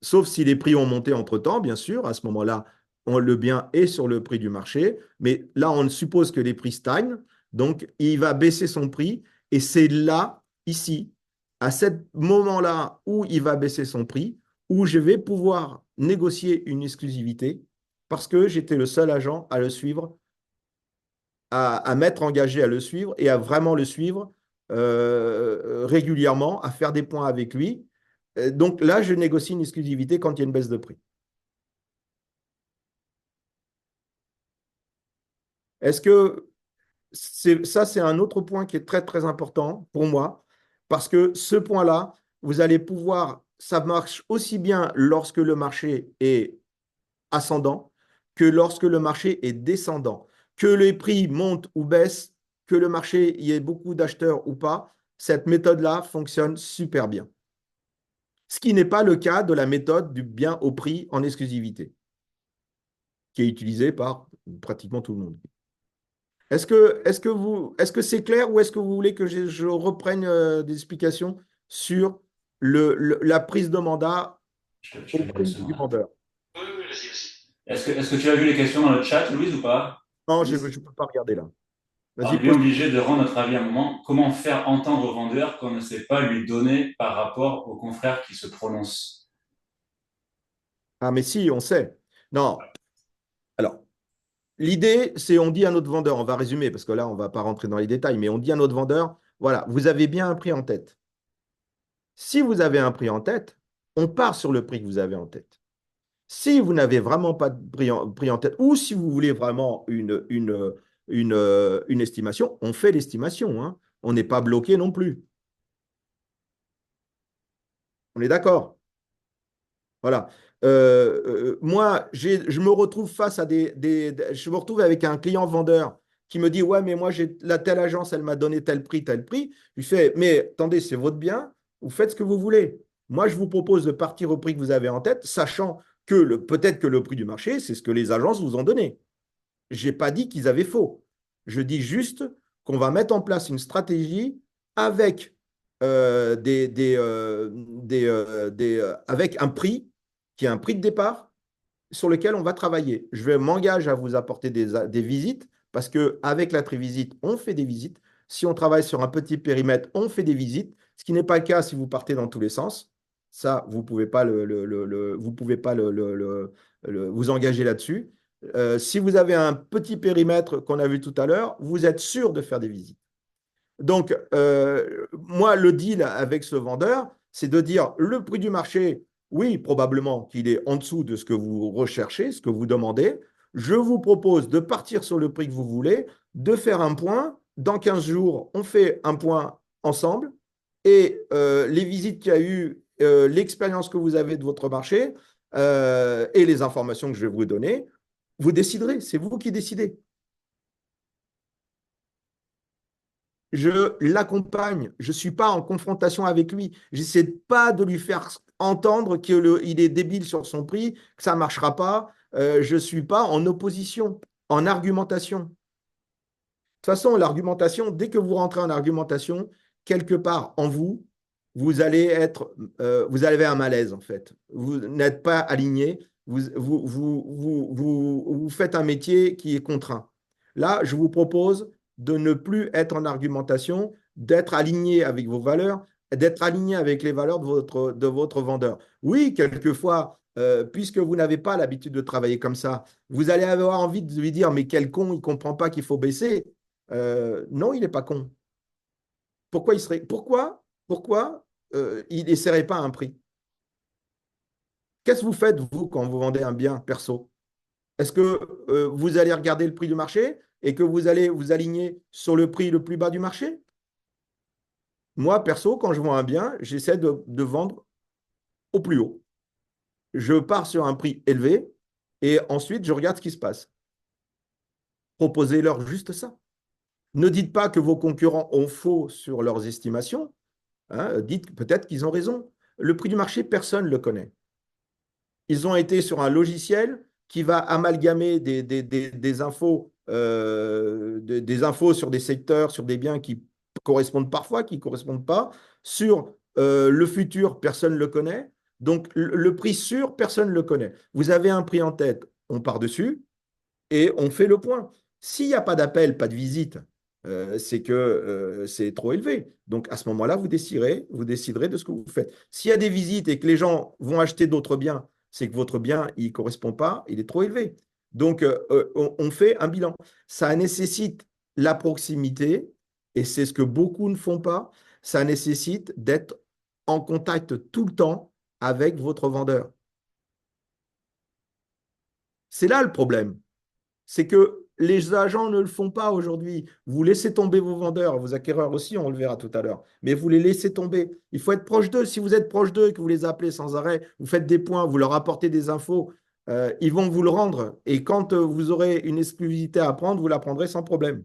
Sauf si les prix ont monté entre-temps, bien sûr. À ce moment-là, le bien est sur le prix du marché. Mais là, on suppose que les prix stagnent. Donc, il va baisser son prix. Et c'est là, ici, à ce moment-là où il va baisser son prix, où je vais pouvoir négocier une exclusivité parce que j'étais le seul agent à le suivre, à m'être engagé à le suivre et à vraiment le suivre régulièrement, à faire des points avec lui. Donc là, je négocie une exclusivité quand il y a une baisse de prix. Est-ce que ça, c'est un autre point qui est très, très important pour moi, parce que ce point-là, vous allez pouvoir, ça marche aussi bien lorsque le marché est ascendant que lorsque le marché est descendant. Que les prix montent ou baissent, que le marché, il y ait beaucoup d'acheteurs ou pas, cette méthode-là fonctionne super bien. Ce qui n'est pas le cas de la méthode du bien au prix en exclusivité, qui est utilisée par pratiquement tout le monde. Est-ce que c'est clair ou est-ce que vous voulez que je reprenne des explications sur la prise de mandat Je au te donne une prix du seconde. vendeur? Oui, oui, vas-y, vas-y. Est-ce que tu as vu les questions dans le chat, Louise, ou pas? Non, je Louise? ne peux pas regarder là. On Vas-y, est bien pose. obligé de rendre notre avis à un moment. Comment faire entendre au vendeur qu'on ne sait pas lui donner par rapport aux confrères qui se prononcent? Ah, mais si, on sait. Non. Alors, l'idée, c'est on dit à notre vendeur, on va résumer parce que là, on ne va pas rentrer dans les détails, mais on dit à notre vendeur, voilà, vous avez bien un prix en tête. Si vous avez un prix en tête, on part sur le prix que vous avez en tête. Si vous n'avez vraiment pas de prix en tête, ou si vous voulez vraiment une estimation, on fait l'estimation, hein. On n'est pas bloqué non plus. On est d'accord? Voilà. Moi, je me retrouve face à je me retrouve avec un client vendeur qui me dit, ouais, mais moi, la telle agence, elle m'a donné tel prix, tel prix. Je lui fais, mais attendez, c'est votre bien, vous faites ce que vous voulez. Moi, je vous propose de partir au prix que vous avez en tête, sachant que peut-être que le prix du marché, c'est ce que les agences vous ont donné. Je n'ai pas dit qu'ils avaient faux. Je dis juste qu'on va mettre en place une stratégie avec, avec un prix qui est un prix de départ sur lequel on va travailler. Je vais m'engager à vous apporter des visites parce qu'avec la Trivisite, on fait des visites. Si on travaille sur un petit périmètre, on fait des visites, ce qui n'est pas le cas si vous partez dans tous les sens. Ça, vous ne pouvez pas, vous pouvez pas vous engager là-dessus. Si vous avez un petit périmètre qu'on a vu tout à l'heure, vous êtes sûr de faire des visites. Donc, moi, le deal avec ce vendeur, c'est de dire le prix du marché, oui, probablement qu'il est en dessous de ce que vous recherchez, ce que vous demandez. Je vous propose de partir sur le prix que vous voulez, de faire un point. Dans 15 jours, on fait un point ensemble. Et les visites qu'il y a eu, l'expérience que vous avez de votre marché et les informations que je vais vous donner, vous déciderez. C'est vous qui décidez. Je l'accompagne. Je ne suis pas en confrontation avec lui. J'essaie pas de lui faire entendre qu'il est débile sur son prix, que ça ne marchera pas. Je ne suis pas en opposition, en argumentation. De toute façon, l'argumentation, dès que vous rentrez en argumentation, quelque part en vous, vous allez vous avez un malaise en fait. Vous n'êtes pas aligné, vous faites un métier qui est contraint. Là, je vous propose de ne plus être en argumentation, d'être aligné avec vos valeurs, d'être aligné avec les valeurs de votre vendeur. Oui, quelquefois, puisque vous n'avez pas l'habitude de travailler comme ça, vous allez avoir envie de lui dire, mais quel con, il ne comprend pas qu'il faut baisser. Non, il n'est pas con. Pourquoi il n'essaierait pas un prix? Qu'est-ce que vous faites, vous, quand vous vendez un bien perso? Est-ce que vous allez regarder le prix du marché et que vous allez vous aligner sur le prix le plus bas du marché? Moi, perso, quand je vends un bien, j'essaie de vendre au plus haut. Je pars sur un prix élevé et ensuite, je regarde ce qui se passe. Proposez-leur juste ça. Ne dites pas que vos concurrents ont faux sur leurs estimations. Hein, dites peut-être qu'ils ont raison. Le prix du marché, personne ne le connaît. Ils ont été sur un logiciel qui va amalgamer des infos, des infos sur des secteurs, sur des biens qui correspondent parfois, qui ne correspondent pas. Sur le futur, personne ne le connaît. Donc, le prix sûr, personne ne le connaît. Vous avez un prix en tête, on part dessus et on fait le point. S'il n'y a pas d'appel, pas de visite, c'est que c'est trop élevé. Donc à ce moment-là, vous déciderez de ce que vous faites. S'il y a des visites et que les gens vont acheter d'autres biens, c'est que votre bien, il ne correspond pas, il est trop élevé. Donc on fait un bilan. Ça nécessite la proximité, et c'est ce que beaucoup ne font pas. Ça nécessite d'être en contact tout le temps avec votre vendeur. C'est là le problème. C'est que les agents ne le font pas aujourd'hui. Vous laissez tomber vos vendeurs, vos acquéreurs aussi, on le verra tout à l'heure, mais vous les laissez tomber. Il faut être proche d'eux. Si vous êtes proche d'eux et que vous les appelez sans arrêt, vous faites des points, vous leur apportez des infos, ils vont vous le rendre. Et quand vous aurez une exclusivité à prendre, vous la prendrez sans problème.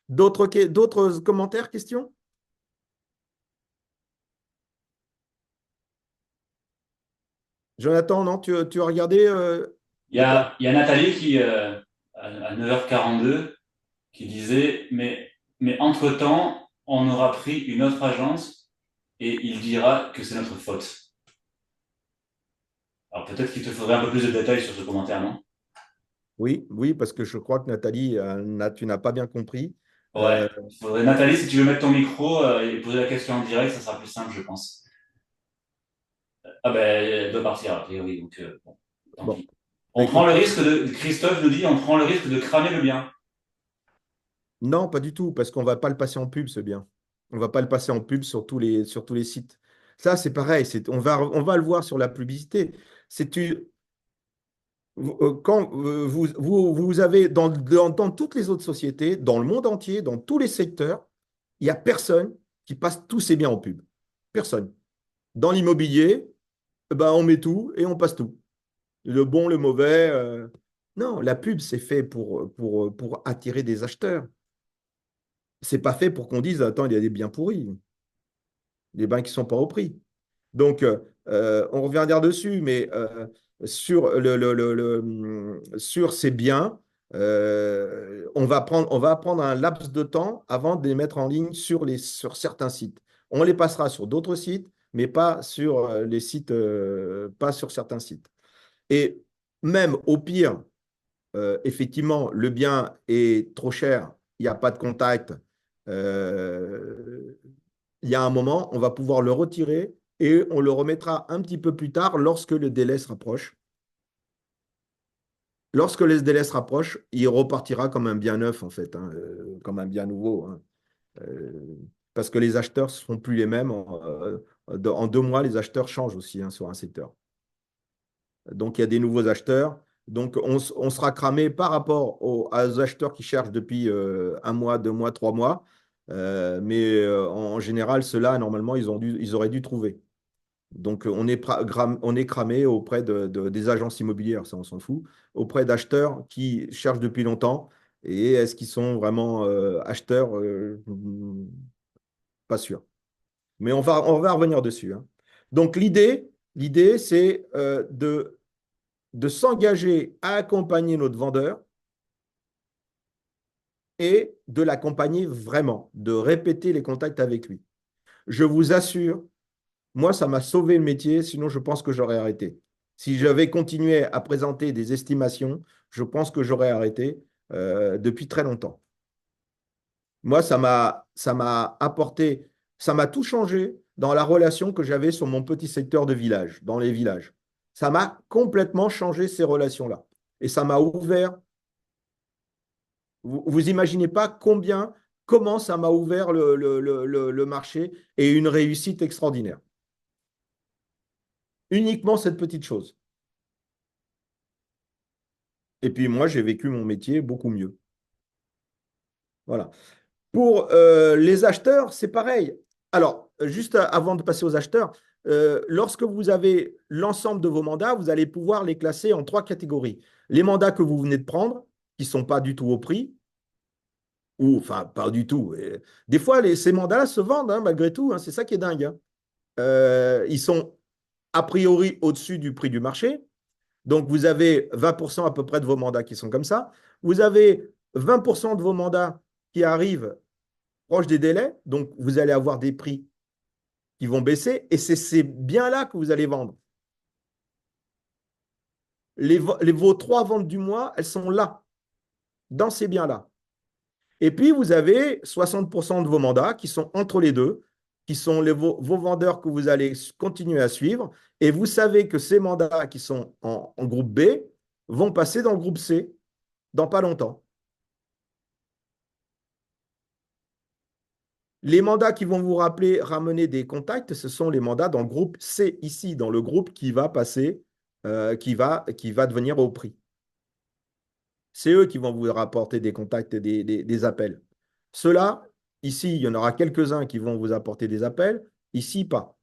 D'autres commentaires, questions? Jonathan, non, tu as regardé Il y a Nathalie qui, à 9h42, qui disait, mais entre-temps, on aura pris une autre agence et il dira que c'est notre faute. Alors peut-être qu'il te faudrait un peu plus de détails sur ce commentaire, non? Oui, oui, parce que je crois que Nathalie, tu n'as pas bien compris. Ouais. Euh, Nathalie, si tu veux mettre ton micro et poser la question en direct, ça sera plus simple, je pense. Ah ben, elle doit partir a priori, donc bon, tant bon, pis. On prend écoute, le risque Christophe nous dit, on prend le risque de cramer le bien. non, pas du tout, parce qu'on ne va pas le passer en pub, ce bien. On ne va pas le passer en pub sur tous les sites. Ça, c'est pareil, on va le voir sur la publicité. C'est quand vous avez dans toutes les autres sociétés, dans le monde entier, dans tous les secteurs, il n'y a personne qui passe tous ses biens en pub. Personne. Dans l'immobilier, ben, on met tout et on passe tout. Le bon, le mauvais. Non, la pub, c'est fait pour attirer des acheteurs. C'est pas fait pour qu'on dise, attends, il y a des biens pourris, des biens qui ne sont pas au prix. Donc, on reviendra dessus, mais sur, sur ces biens, on va prendre un laps de temps avant de les mettre en ligne sur certains sites. On les passera sur d'autres sites, mais pas sur les sites, pas sur certains sites. Et même au pire, effectivement, le bien est trop cher, il n'y a pas de contact. euh, il y a un moment, on va pouvoir le retirer et on le remettra un petit peu plus tard lorsque le délai se rapproche. Lorsque le délai se rapproche, il repartira comme un bien neuf, en fait, hein, comme un bien nouveau. Hein. Euh, parce que les acheteurs ne seront plus les mêmes. En 2 mois, les acheteurs changent aussi hein, sur un secteur. Donc, il y a des nouveaux acheteurs. Donc, on sera cramé par rapport aux acheteurs qui cherchent depuis 1 mois, 2 mois, 3 mois. Mais en général, ceux-là, normalement, ils auraient dû trouver. Donc, on est cramé auprès des agences immobilières, ça, on s'en fout, auprès d'acheteurs qui cherchent depuis longtemps. Et est-ce qu'ils sont vraiment acheteurs pas sûr. Mais on va revenir dessus. Hein. Donc, l'idée, c'est de s'engager à accompagner notre vendeur et de l'accompagner vraiment, de répéter les contacts avec lui. Je vous assure, moi, ça m'a sauvé le métier, sinon je pense que j'aurais arrêté. Si j'avais continué à présenter des estimations, je pense que j'aurais arrêté depuis très longtemps. Moi, ça m'a apporté, ça m'a tout changé dans la relation que j'avais sur mon petit secteur de village, dans les villages. Ça m'a complètement changé ces relations-là. Et ça m'a ouvert, vous imaginez pas comment ça m'a ouvert le marché et une réussite extraordinaire. Uniquement cette petite chose. Et puis moi, j'ai vécu mon métier beaucoup mieux. Voilà. Pour les acheteurs, c'est pareil. Alors, juste avant de passer aux acheteurs, lorsque vous avez l'ensemble de vos mandats, vous allez pouvoir les classer en trois catégories. Les mandats que vous venez de prendre, qui ne sont pas du tout au prix, ou enfin, pas du tout. Des fois, ces mandats-là se vendent, hein, malgré tout, hein, c'est ça qui est dingue, hein. Ils sont a priori au-dessus du prix du marché. Donc, vous avez 20% à peu près de vos mandats qui sont comme ça. Vous avez 20% de vos mandats qui arrivent proche des délais, donc vous allez avoir des prix qui vont baisser, et c'est ces biens-là que vous allez vendre. Vos trois ventes du mois, elles sont là, dans ces biens-là. Et puis, vous avez 60% de vos mandats qui sont entre les deux, qui sont vos vendeurs que vous allez continuer à suivre, et vous savez que ces mandats qui sont en groupe B vont passer dans le groupe C dans pas longtemps. Les mandats qui vont vous ramener des contacts, ce sont les mandats dans le groupe C, ici, dans le groupe qui va passer, qui va devenir au prix. C'est eux qui vont vous rapporter des contacts et des appels. Ceux-là, ici, il y en aura quelques-uns qui vont vous apporter des appels, ici, pas.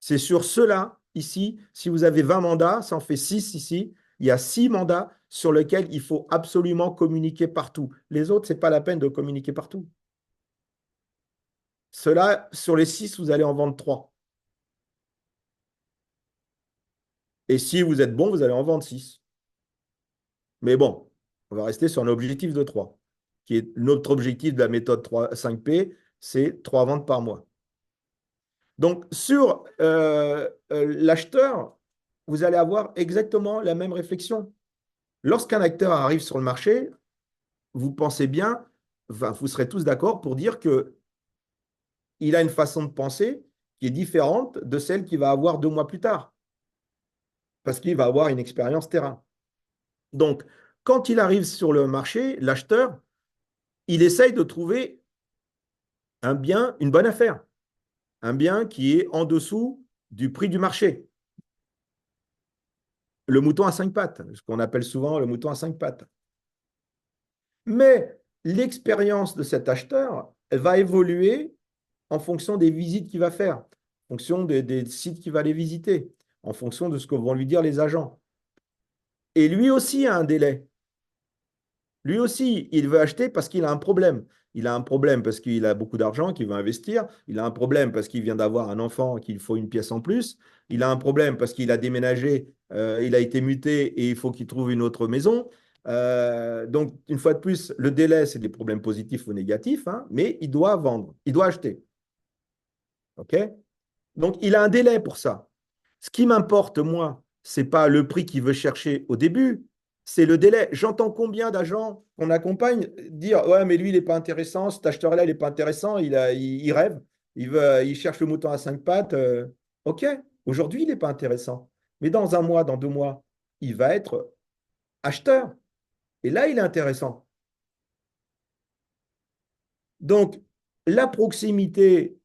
C'est sur ceux-là, ici, si vous avez 20 mandats, ça en fait 6 ici, il y a 6 mandats sur lesquels il faut absolument communiquer partout. Les autres, ce n'est pas la peine de communiquer partout. Ceux-là, sur les 6, vous allez en vendre 3. Et si vous êtes bon, vous allez en vendre 6. Mais bon, on va rester sur un objectif de 3, qui est notre objectif de la méthode 5P, c'est 3 ventes par mois. Donc, sur l'acheteur, vous allez avoir exactement la même réflexion. Lorsqu'un acteur arrive sur le marché, vous pensez bien, enfin, vous serez tous d'accord pour dire qu'il a une façon de penser qui est différente de celle qu'il va avoir 2 mois plus tard, parce qu'il va avoir une expérience terrain. Donc, quand il arrive sur le marché, l'acheteur, il essaye de trouver un bien, une bonne affaire, un bien qui est en dessous du prix du marché. Le mouton à 5 pattes, ce qu'on appelle souvent le mouton à 5 pattes. Mais l'expérience de cet acheteur, elle va évoluer en fonction des visites qu'il va faire, en fonction des sites qu'il va aller visiter, en fonction de ce que vont lui dire les agents. Et lui aussi a un délai. Lui aussi, il veut acheter parce qu'il a un problème. Il a un problème parce qu'il a beaucoup d'argent qu'il veut investir. Il a un problème parce qu'il vient d'avoir un enfant qu'il faut une pièce en plus. Il a un problème parce qu'il a déménagé, il a été muté et il faut qu'il trouve une autre maison. Donc, une fois de plus, le délai, c'est des problèmes positifs ou négatifs, hein, mais il doit vendre, il doit acheter. OK? Donc, il a un délai pour ça. Ce qui m'importe, moi, ce n'est pas le prix qu'il veut chercher au début, c'est le délai. J'entends combien d'agents qu'on accompagne dire ouais, mais lui, il n'est pas intéressant, cet acheteur-là, il n'est pas intéressant, il rêve, il cherche le mouton à 5 pattes. OK, aujourd'hui, il n'est pas intéressant. Mais dans 1 mois, dans 2 mois, il va être acheteur. Et là, il est intéressant. Donc, la proximité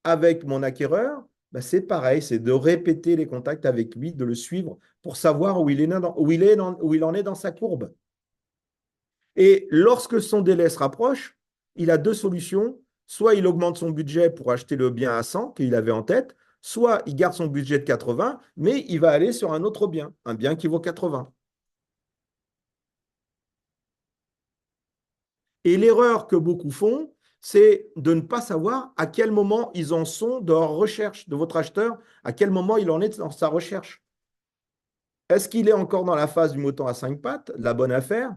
avec mon acquéreur, ben, c'est pareil, c'est de répéter les contacts avec lui, de le suivre pour savoir où il en est dans sa courbe. Et lorsque son délai se rapproche, il a 2 solutions. Soit il augmente son budget pour acheter le bien à 100 qu'il avait en tête, soit il garde son budget de 80, mais il va aller sur un autre bien, un bien qui vaut 80. Et l'erreur que beaucoup font, c'est de ne pas savoir à quel moment ils en sont de leur recherche, de votre acheteur, à quel moment il en est dans sa recherche. Est-ce qu'il est encore dans la phase du mouton à 5 pattes, la bonne affaire,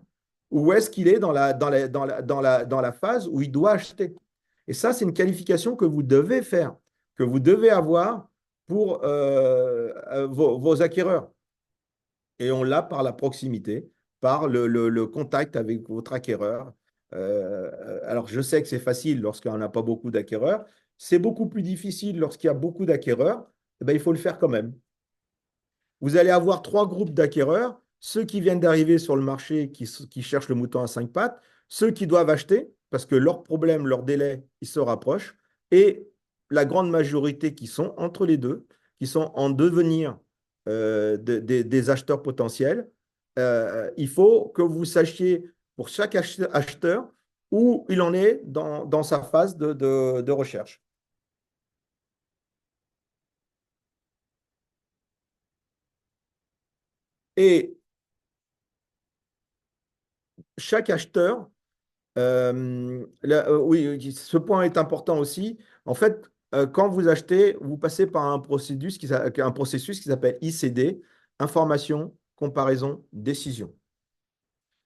Ou est-ce qu'il est dans la phase où il doit acheter? Et ça, c'est une qualification que vous devez faire, que vous devez avoir pour vos acquéreurs. Et on l'a par la proximité, par le contact avec votre acquéreur. Alors, je sais que c'est facile lorsqu'on n'a pas beaucoup d'acquéreurs. C'est beaucoup plus difficile lorsqu'il y a beaucoup d'acquéreurs. Eh ben, il faut le faire quand même. Vous allez avoir trois groupes d'acquéreurs, ceux qui viennent d'arriver sur le marché, qui cherchent le mouton à cinq pattes, ceux qui doivent acheter, parce que leur problème, leur délai, ils se rapprochent, et la grande majorité qui sont entre les deux, qui sont en devenir des acheteurs potentiels. Il faut que vous sachiez pour chaque acheteur où il en est dans sa phase de recherche. Et chaque acheteur. Oui, ce point est important aussi. En fait, quand vous achetez, vous passez par un processus qui s'appelle ICD, information, comparaison, décision.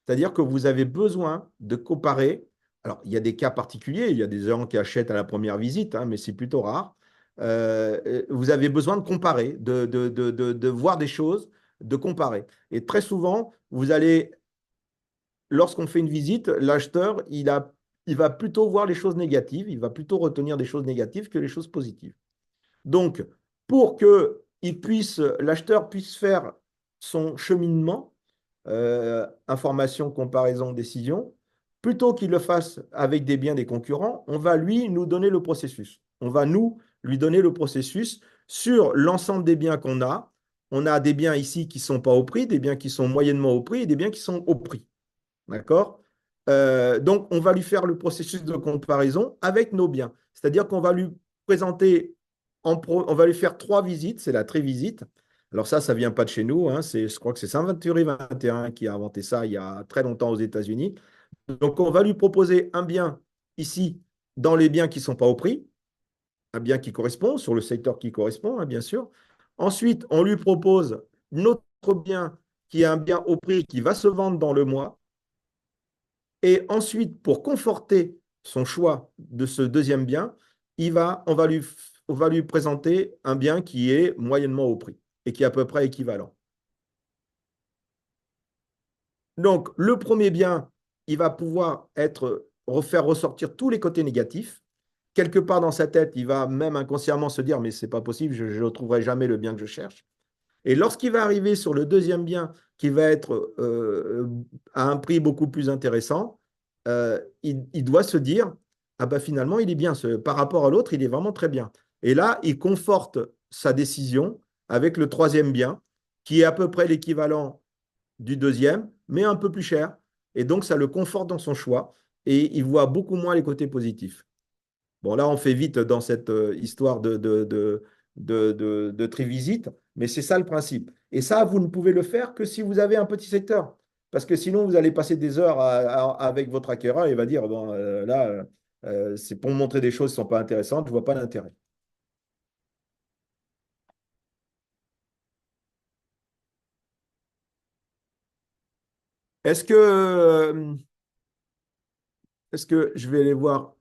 C'est-à-dire que vous avez besoin de comparer. Alors, il y a des cas particuliers, il y a des gens qui achètent à la première visite, hein, mais c'est plutôt rare. Vous avez besoin de comparer, de voir des choses, de comparer. Et très souvent, vous allez lorsqu'on fait une visite, l'acheteur, il va plutôt voir les choses négatives, il va plutôt retenir des choses négatives que les choses positives. Donc, pour que l'acheteur puisse faire son cheminement, information, comparaison, décision, plutôt qu'il le fasse avec des biens des concurrents, on va nous donner le processus. On va lui donner le processus sur l'ensemble des biens qu'on a. On a des biens ici qui ne sont pas au prix, des biens qui sont moyennement au prix et des biens qui sont au prix. D'accord? Donc, on va lui faire le processus de comparaison avec nos biens. C'est-à-dire qu'on va lui présenter, on va lui faire trois visites, c'est la trévisite. Alors ça ne vient pas de chez nous, hein, je crois que c'est Saint-Venturi 21 qui a inventé ça il y a très longtemps aux États-Unis. Donc, on va lui proposer un bien ici dans les biens qui ne sont pas au prix, un bien qui correspond, sur le secteur qui correspond, hein, bien sûr. Ensuite, on lui propose notre bien qui est un bien au prix qui va se vendre dans le mois. Et ensuite, pour conforter son choix de ce deuxième bien, on va lui présenter un bien qui est moyennement au prix et qui est à peu près équivalent. Donc, le premier bien, il va pouvoir faire ressortir tous les côtés négatifs. Quelque part dans sa tête, il va même inconsciemment se dire, mais c'est pas possible, je ne trouverai jamais le bien que je cherche. Et lorsqu'il va arriver sur le deuxième bien, qui va être à un prix beaucoup plus intéressant, il doit se dire, ah bah finalement, il est bien. Par rapport à l'autre, il est vraiment très bien. Et là, il conforte sa décision avec le troisième bien, qui est à peu près l'équivalent du deuxième, mais un peu plus cher. Et donc, ça le conforte dans son choix et il voit beaucoup moins les côtés positifs. Bon, là, on fait vite dans cette histoire de trivisite, mais c'est ça le principe. Et ça, vous ne pouvez le faire que si vous avez un petit secteur. Parce que sinon, vous allez passer des heures avec votre acquéreur et il va dire, bon, là, c'est pour me montrer des choses qui ne sont pas intéressantes, je ne vois pas l'intérêt. Est-ce que, euh, est-ce que je vais aller voir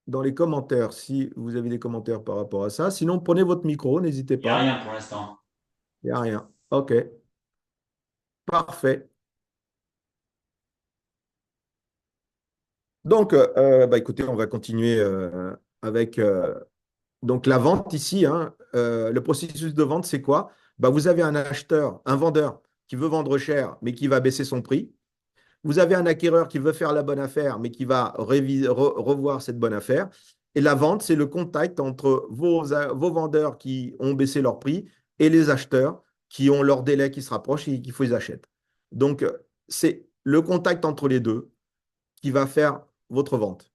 dans les commentaires si vous avez des commentaires par rapport à ça? Sinon, prenez votre micro, n'hésitez Il n'y a pas. rien pour l'instant. Il n'y a rien. OK, parfait. Donc, bah, écoutez, on va continuer avec donc la vente ici. Hein. Le processus de vente, c'est quoi? Bah, vous avez un acheteur, un vendeur qui veut vendre cher, mais qui va baisser son prix. Vous avez un acquéreur qui veut faire la bonne affaire, mais qui va revoir cette bonne affaire. Et la vente, c'est le contact entre vos vendeurs qui ont baissé leur prix et les acheteurs qui ont leur délai qui se rapproche et qu'il faut qu'ils achètent. Donc, c'est le contact entre les deux qui va faire votre vente.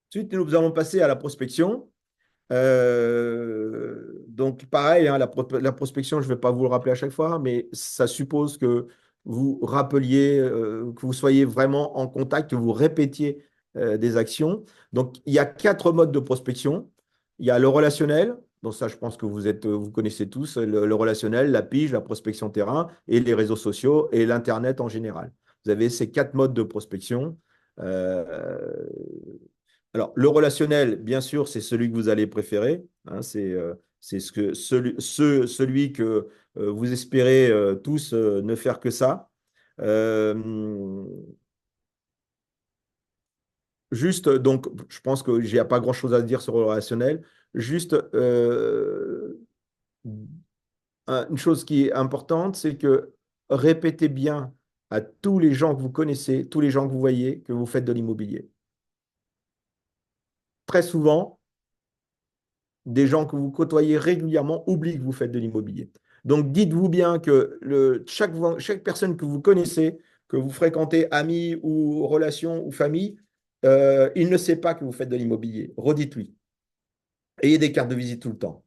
Ensuite, nous allons passer à la prospection. Donc, pareil, hein, la prospection, je ne vais pas vous le rappeler à chaque fois, mais ça suppose que vous rappeliez, que vous soyez vraiment en contact, que vous répétiez des actions. Donc, il y a quatre modes de prospection. Il y a le relationnel, Donc ça, je pense que vous connaissez tous le relationnel, la pige, la prospection terrain et les réseaux sociaux et l'Internet en général. Vous avez ces quatre modes de prospection. Euh, alors, le relationnel, bien sûr, c'est celui que vous allez préférer, hein, c'est celui que vous espérez tous ne faire que ça. Euh, Juste, donc, je pense que j'ai pas grand-chose à dire sur le relationnel. Juste, une chose qui est importante, c'est que répétez bien à tous les gens que vous connaissez, tous les gens que vous voyez, que vous faites de l'immobilier. Très souvent, des gens que vous côtoyez régulièrement oublient que vous faites de l'immobilier. Donc, dites-vous bien que chaque personne que vous connaissez, que vous fréquentez, amis ou relations ou famille, il ne sait pas que vous faites de l'immobilier. Redites-lui. Ayez des cartes de visite tout le temps.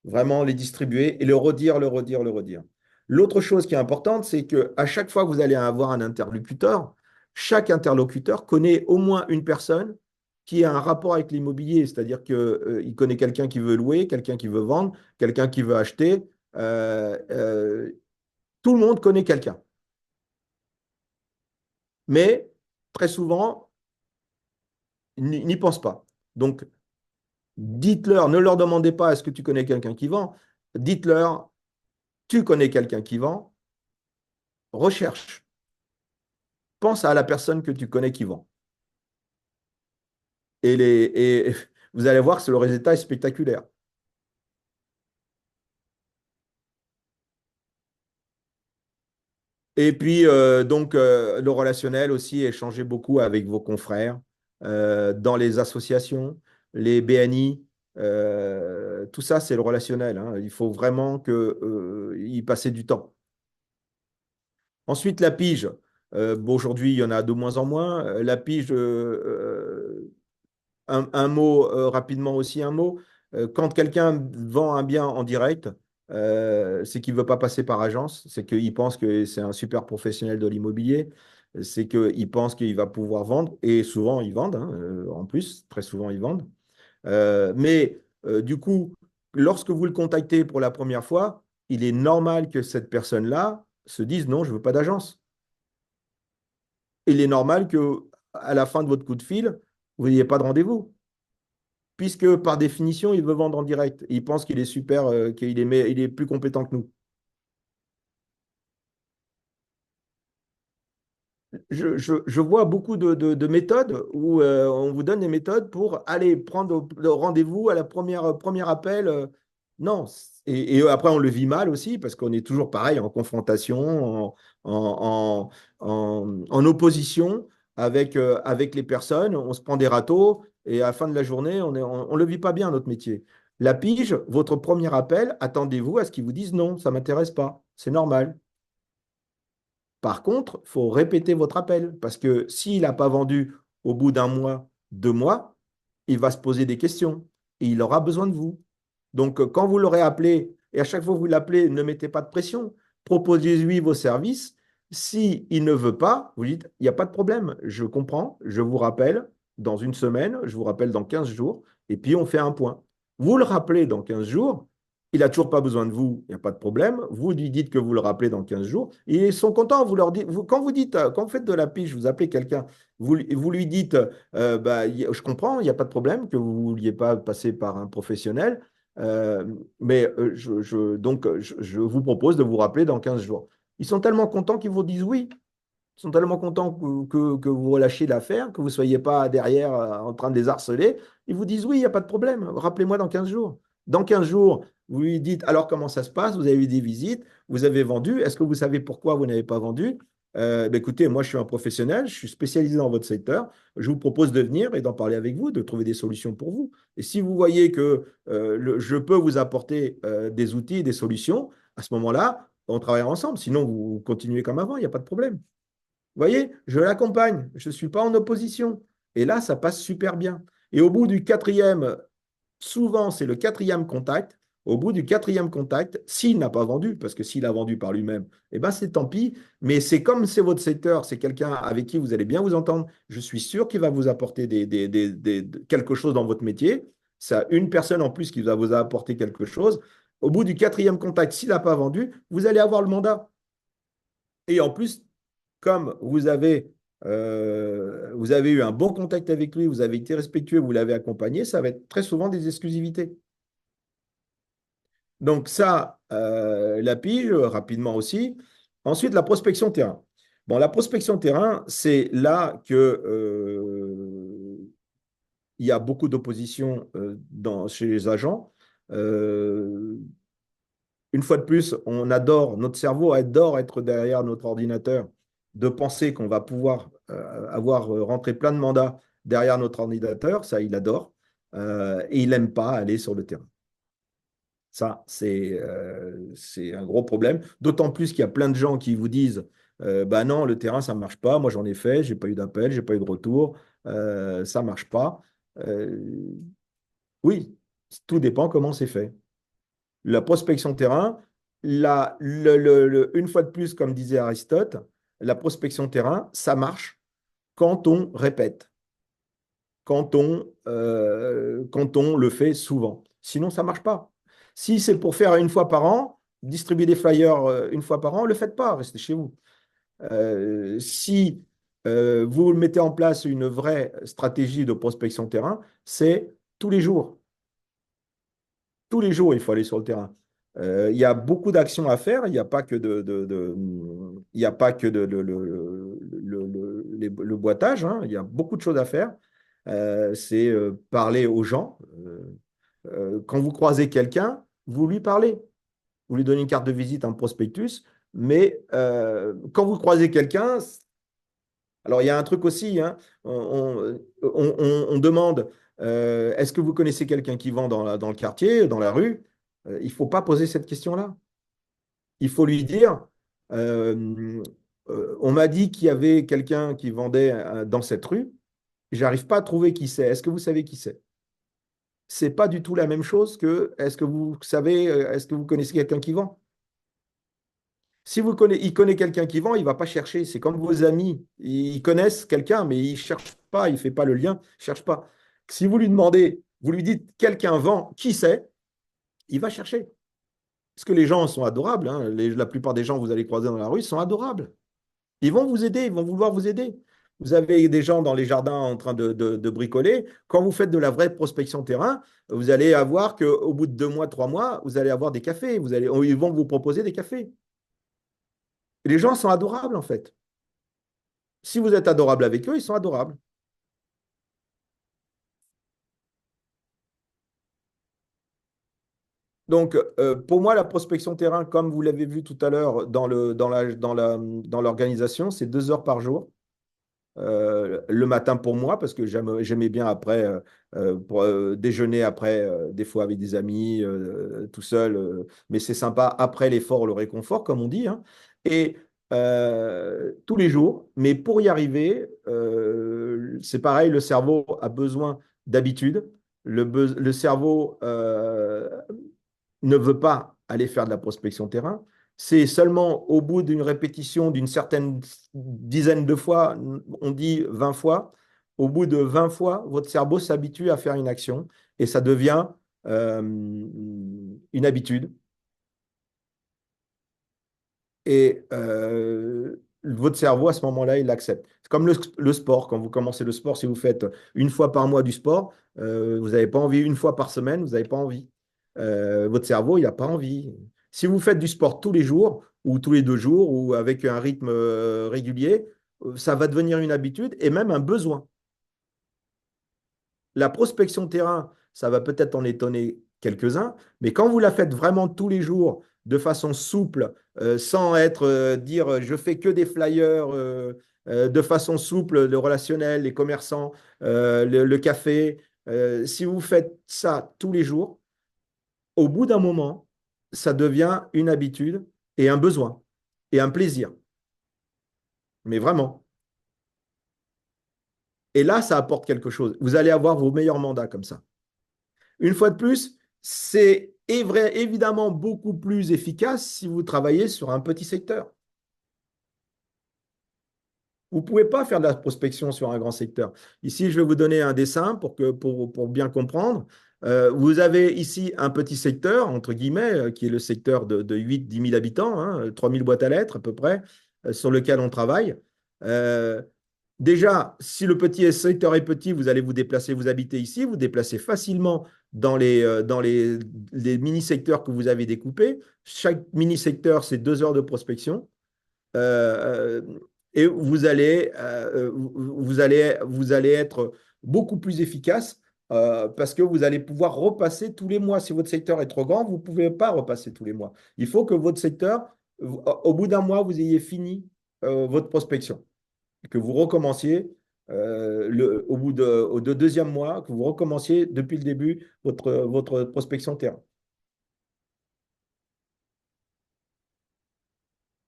Vraiment les distribuer et le redire, le redire, le redire. L'autre chose qui est importante, c'est qu'à chaque fois que vous allez avoir un interlocuteur, chaque interlocuteur connaît au moins une personne qui a un rapport avec l'immobilier, c'est-à-dire qu'il connaît quelqu'un qui veut louer, quelqu'un qui veut vendre, quelqu'un qui veut acheter. Euh, euh, Tout le monde connaît quelqu'un. Mais très souvent, ils n'y pensent pas. Donc, dites-leur, ne leur demandez pas est-ce que tu connais quelqu'un qui vend. Dites-leur, tu connais quelqu'un qui vend, recherche. Pense à la personne que tu connais qui vend. Et vous allez voir que le résultat est spectaculaire. Et puis, le relationnel aussi, échanger beaucoup avec vos confrères dans les associations, les BNI. Tout ça, c'est le relationnel, hein. Il faut vraiment y passer du temps. Ensuite, la pige. Bon, aujourd'hui, il y en a de moins en moins. La pige, un mot, rapidement aussi un mot. Quand quelqu'un vend un bien en direct, c'est qu'il ne veut pas passer par agence, c'est qu'il pense que c'est un super professionnel de l'immobilier, c'est qu'il pense qu'il va pouvoir vendre, et souvent ils vendent, hein, en plus, très souvent ils vendent. Du coup, lorsque vous le contactez pour la première fois, il est normal que cette personne-là se dise non, je ne veux pas d'agence. Il est normal que à la fin de votre coup de fil, vous n'ayez pas de rendez-vous puisque par définition, il veut vendre en direct. Il pense qu'il est super, il est plus compétent que nous. Je vois beaucoup de méthodes où on vous donne des méthodes pour aller prendre le rendez-vous à la premier appel. Non. Et après, on le vit mal aussi parce qu'on est toujours pareil en confrontation, en, en opposition avec les personnes. On se prend des râteaux et à la fin de la journée, on le vit pas bien, notre métier. La pige, votre premier appel, attendez-vous à ce qu'ils vous disent non, ça ne m'intéresse pas. C'est normal. Par contre, il faut répéter votre appel parce que s'il n'a pas vendu au bout d'un mois, 2 mois, il va se poser des questions et il aura besoin de vous. Donc, quand vous l'aurez appelé, et à chaque fois que vous l'appelez, ne mettez pas de pression, proposez-lui vos services. S'il ne veut pas, vous dites, il n'y a pas de problème, je comprends, je vous rappelle dans une semaine, je vous rappelle dans 15 jours, et puis on fait un point. Vous le rappelez dans 15 jours, il n'a toujours pas besoin de vous, il n'y a pas de problème. Vous lui dites que vous le rappelez dans 15 jours. Et ils sont contents. Vous leur dites, quand vous dites, quand vous faites de la pige, vous appelez quelqu'un, vous lui dites, je comprends, il n'y a pas de problème que vous ne vouliez pas passer par un professionnel. Je vous propose de vous rappeler dans 15 jours. Ils sont tellement contents qu'ils vous disent oui. Ils sont tellement contents que vous relâchiez l'affaire, que vous ne soyez pas derrière en train de les harceler. Ils vous disent oui, il n'y a pas de problème. Rappelez-moi dans 15 jours. Dans 15 jours, vous lui dites alors comment ça se passe, vous avez eu des visites, vous avez vendu. Est-ce que vous savez pourquoi vous n'avez pas vendu? Écoutez, moi je suis un professionnel, je suis spécialisé dans votre secteur. Je vous propose de venir et d'en parler avec vous, de trouver des solutions pour vous. Et si vous voyez que je peux vous apporter des outils, des solutions, à ce moment-là, on travaille ensemble. Sinon, vous continuez comme avant, il n'y a pas de problème. Vous voyez, je l'accompagne, je ne suis pas en opposition. Et là, ça passe super bien. Et au bout du quatrième, souvent c'est le quatrième contact, au bout du quatrième contact, s'il n'a pas vendu, parce que s'il a vendu par lui-même, eh ben c'est tant pis, mais c'est comme c'est votre secteur, c'est quelqu'un avec qui vous allez bien vous entendre, je suis sûr qu'il va vous apporter quelque chose dans votre métier. C'est une personne en plus qui va vous apporter quelque chose. Au bout du quatrième contact, s'il n'a pas vendu, vous allez avoir le mandat. Et en plus, comme vous avez eu un bon contact avec lui, vous avez été respectueux, vous l'avez accompagné, ça va être très souvent des exclusivités. Donc ça, la pige, rapidement aussi. Ensuite, la prospection terrain. Bon, la prospection terrain, c'est là que il y a beaucoup d'opposition chez les agents. Euh, une fois de plus, notre cerveau adore être derrière notre ordinateur, de penser qu'on va pouvoir avoir rentré plein de mandats derrière notre ordinateur, ça, il adore. Et il n'aime pas aller sur le terrain. Ça, c'est un gros problème. D'autant plus qu'il y a plein de gens qui vous disent bah non, le terrain, ça ne marche pas. Moi, j'en ai fait, j'ai pas eu d'appel, j'ai pas eu de retour, ça ne marche pas. Euh, oui, tout dépend comment c'est fait. La prospection terrain, une fois de plus, comme disait Aristote, la prospection terrain, ça marche quand on répète, quand on le fait souvent. Sinon, ça ne marche pas. Si c'est pour faire une fois par an, distribuer des flyers une fois par an, ne le faites pas, restez chez vous. Si vous mettez en place une vraie stratégie de prospection terrain, c'est tous les jours. Tous les jours, il faut aller sur le terrain. Il y a beaucoup d'actions à faire. Il n'y a pas que il y a pas que le boitage, hein. Il y a beaucoup de choses à faire. C'est parler aux gens. Quand vous croisez quelqu'un, vous lui parlez. Vous lui donnez une carte de visite, un prospectus. Mais quand vous croisez quelqu'un, alors il y a un truc aussi, hein, on demande est-ce que vous connaissez quelqu'un qui vend dans le quartier, dans la rue? Il ne faut pas poser cette question-là. Il faut lui dire euh, on m'a dit qu'il y avait quelqu'un qui vendait dans cette rue. J'arrive pas à trouver qui c'est. Est-ce que vous savez qui c'est? C'est pas du tout la même chose que est-ce que vous savez, est-ce que vous connaissez quelqu'un qui vend? Si il connaît quelqu'un qui vend, il ne va pas chercher. C'est comme vos amis. Ils connaissent quelqu'un, mais ils ne cherchent pas, il ne fait pas le lien, il ne cherche pas. Si vous lui demandez, vous lui dites quelqu'un vend, qui c'est? Il va chercher. Parce que les gens sont adorables, hein. La plupart des gens que vous allez croiser dans la rue sont adorables. Ils vont vous aider, ils vont vouloir vous aider. Vous avez des gens dans les jardins en train de bricoler. Quand vous faites de la vraie prospection terrain, vous allez avoir qu'au bout de 2 mois, 3 mois, vous allez avoir des cafés. Ils vont vous proposer des cafés. Et les gens sont adorables, en fait. Si vous êtes adorable avec eux, ils sont adorables. Donc, pour moi, la prospection terrain, comme vous l'avez vu tout à l'heure dans l'organisation, c'est 2 heures par jour. Le matin pour moi, parce que j'aimais bien après pour, déjeuner après, des fois avec des amis, tout seul. Mais c'est sympa après l'effort, le réconfort, comme on dit, hein. Et tous les jours. Mais pour y arriver, c'est pareil, le cerveau a besoin d'habitude. Le cerveau ne veut pas aller faire de la prospection terrain. C'est seulement au bout d'une répétition d'une certaine dizaine de fois, on dit 20 fois, au bout de 20 fois, votre cerveau s'habitue à faire une action et ça devient euh, une habitude. Et votre cerveau, à ce moment-là, il l'accepte. C'est comme le sport. Quand vous commencez le sport, si vous faites une fois par mois du sport, vous n'avez pas envie, une fois par semaine, vous n'avez pas envie. Votre cerveau, il n'a pas envie. Si vous faites du sport tous les jours, ou tous les 2 jours, ou avec un rythme régulier, ça va devenir une habitude et même un besoin. La prospection terrain, ça va peut-être en étonner quelques-uns, mais quand vous la faites vraiment tous les jours, de façon souple, sans dire je fais que des flyers, de façon souple, le relationnel, les commerçants, le café, si vous faites ça tous les jours, au bout d'un moment, ça devient une habitude et un besoin et un plaisir. Mais vraiment. Et là, ça apporte quelque chose. Vous allez avoir vos meilleurs mandats comme ça. Une fois de plus, c'est évidemment beaucoup plus efficace si vous travaillez sur un petit secteur. Vous ne pouvez pas faire de la prospection sur un grand secteur. Ici, je vais vous donner un dessin pour bien comprendre. Vous avez ici un petit secteur, entre guillemets, qui est le secteur de 8-10 000 habitants, hein, 3 000 boîtes à lettres à peu près, sur lequel on travaille. Euh, Déjà, si le petit secteur est petit, vous allez vous déplacer, vous habitez ici, vous déplacez facilement dans les mini-secteurs que vous avez découpés. Chaque mini-secteur, c'est 2 heures de prospection. Euh, et vous allez être beaucoup plus efficace parce que vous allez pouvoir repasser tous les mois. Si votre secteur est trop grand, vous ne pouvez pas repasser tous les mois. Il faut que votre secteur, au bout d'un mois, vous ayez fini votre prospection, que vous recommenciez au deuxième mois, que vous recommenciez depuis le début votre prospection terrain.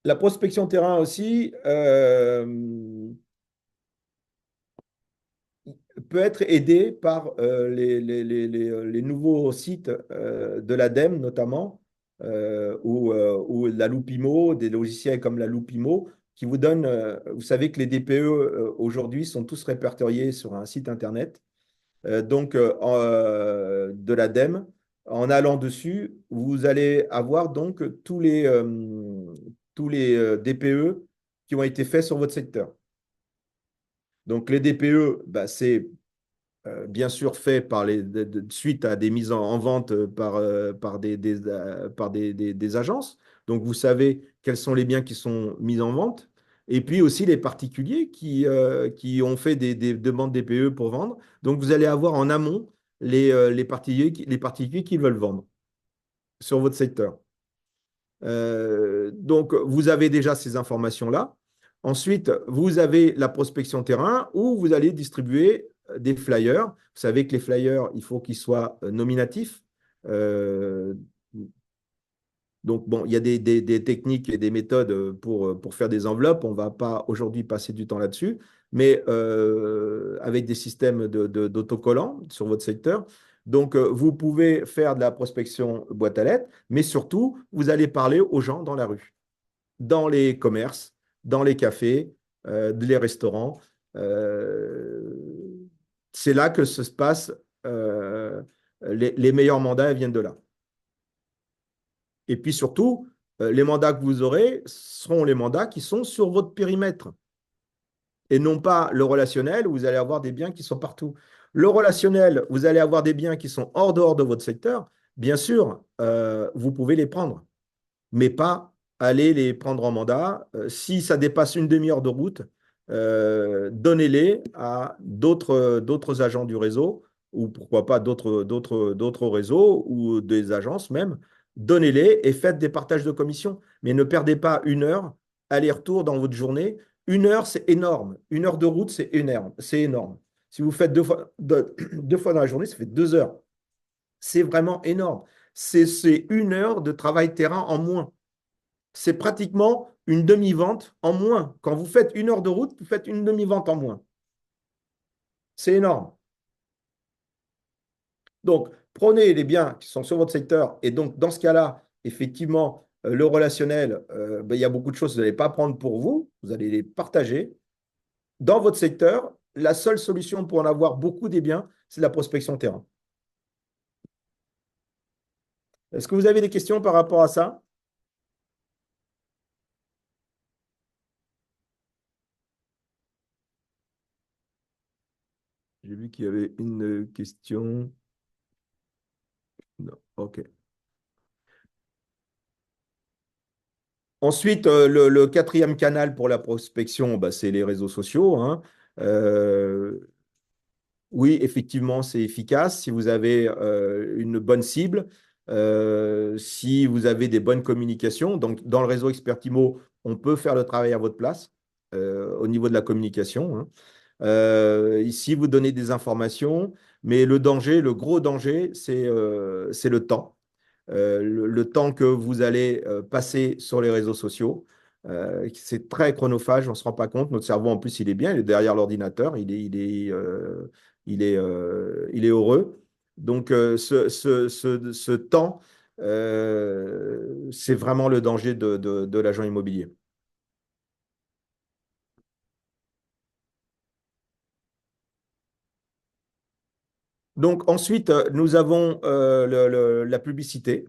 La prospection terrain aussi, peut être aidé par les nouveaux sites de l'ADEME notamment, ou la Loupimo, des logiciels comme la Loupimo, qui vous donnent, vous savez que les DPE aujourd'hui sont tous répertoriés sur un site internet, de l'ADEME. En allant dessus, vous allez avoir donc tous les DPE qui ont été faits sur votre secteur. Donc les DPE, bah, c'est bien sûr fait suite à des mises en vente par des agences. Donc, vous savez quels sont les biens qui sont mis en vente. Et puis aussi les particuliers qui ont fait des demandes DPE pour vendre. Donc, vous allez avoir en amont les particuliers qui veulent vendre sur votre secteur. Donc, vous avez déjà ces informations-là. Ensuite, vous avez la prospection terrain où vous allez distribuer des flyers. Vous savez que les flyers, il faut qu'ils soient nominatifs. Euh, donc, bon, il y a des techniques et des méthodes pour faire des enveloppes. On ne va pas aujourd'hui passer du temps là-dessus, mais avec des systèmes d'autocollants sur votre secteur. Donc, vous pouvez faire de la prospection boîte à lettres, mais surtout, vous allez parler aux gens dans la rue, dans les commerces, dans les cafés, les restaurants. Euh, c'est là que se passe les meilleurs mandats viennent de là. Et puis surtout, les mandats que vous aurez seront les mandats qui sont sur votre périmètre et non pas le relationnel où vous allez avoir des biens qui sont partout. Le relationnel, vous allez avoir des biens qui sont hors dehors de votre secteur. Bien sûr, vous pouvez les prendre, mais pas aller les prendre en mandat. Si ça dépasse une demi-heure de route, donnez-les à d'autres agents du réseau ou pourquoi pas d'autres réseaux ou des agences même. Donnez-les et faites des partages de commissions. Mais ne perdez pas une heure aller-retour dans votre journée. Une heure, c'est énorme. Une heure de route, c'est énorme. C'est énorme. Si vous faites deux fois dans la journée, ça fait 2 heures. C'est vraiment énorme. C'est une heure de travail terrain en moins. C'est pratiquement une demi-vente en moins. Quand vous faites une heure de route, vous faites une demi-vente en moins. C'est énorme. Donc, prenez les biens qui sont sur votre secteur et donc, dans ce cas-là, effectivement, le relationnel, ben, il y a beaucoup de choses que vous n'allez pas prendre pour vous, vous allez les partager. Dans votre secteur, la seule solution pour en avoir beaucoup des biens, c'est la prospection terrain. Est-ce que vous avez des questions par rapport à ça? J'ai vu qu'il y avait une question. Non, OK. Ensuite, le quatrième canal pour la prospection, bah, c'est les réseaux sociaux, hein. Euh, oui, effectivement, c'est efficace si vous avez une bonne cible, si vous avez des bonnes communications. Donc, dans le réseau Expertimo, on peut faire le travail à votre place au niveau de la communication, hein. Ici, vous donnez des informations, mais le danger, le gros danger, c'est le temps. Le temps que vous allez passer sur les réseaux sociaux. C'est très chronophage, on ne se rend pas compte. Notre cerveau, en plus, il est bien, il est derrière l'ordinateur, il est heureux. Donc, ce temps, c'est vraiment le danger de l'agent immobilier. Donc ensuite, nous avons la publicité.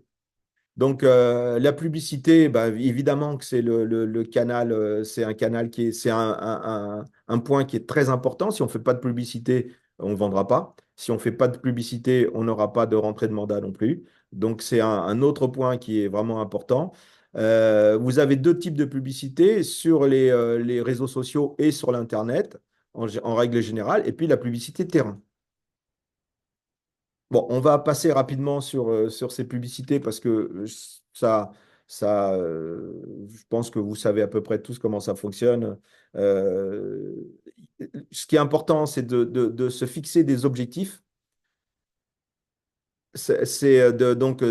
Donc la publicité, bah, évidemment que c'est le canal, c'est un canal qui est, c'est un point qui est très important. Si on ne fait pas de publicité, on ne vendra pas. Si on ne fait pas de publicité, on n'aura pas de rentrée de mandat non plus. Donc c'est un autre point qui est vraiment important. Vous avez deux types de publicité sur les réseaux sociaux et sur l'Internet en règle générale, et puis la publicité terrain. Bon, on va passer rapidement sur ces publicités parce que ça, je pense que vous savez à peu près tous comment ça fonctionne. Euh, Ce qui est important, c'est de se fixer des objectifs. Donc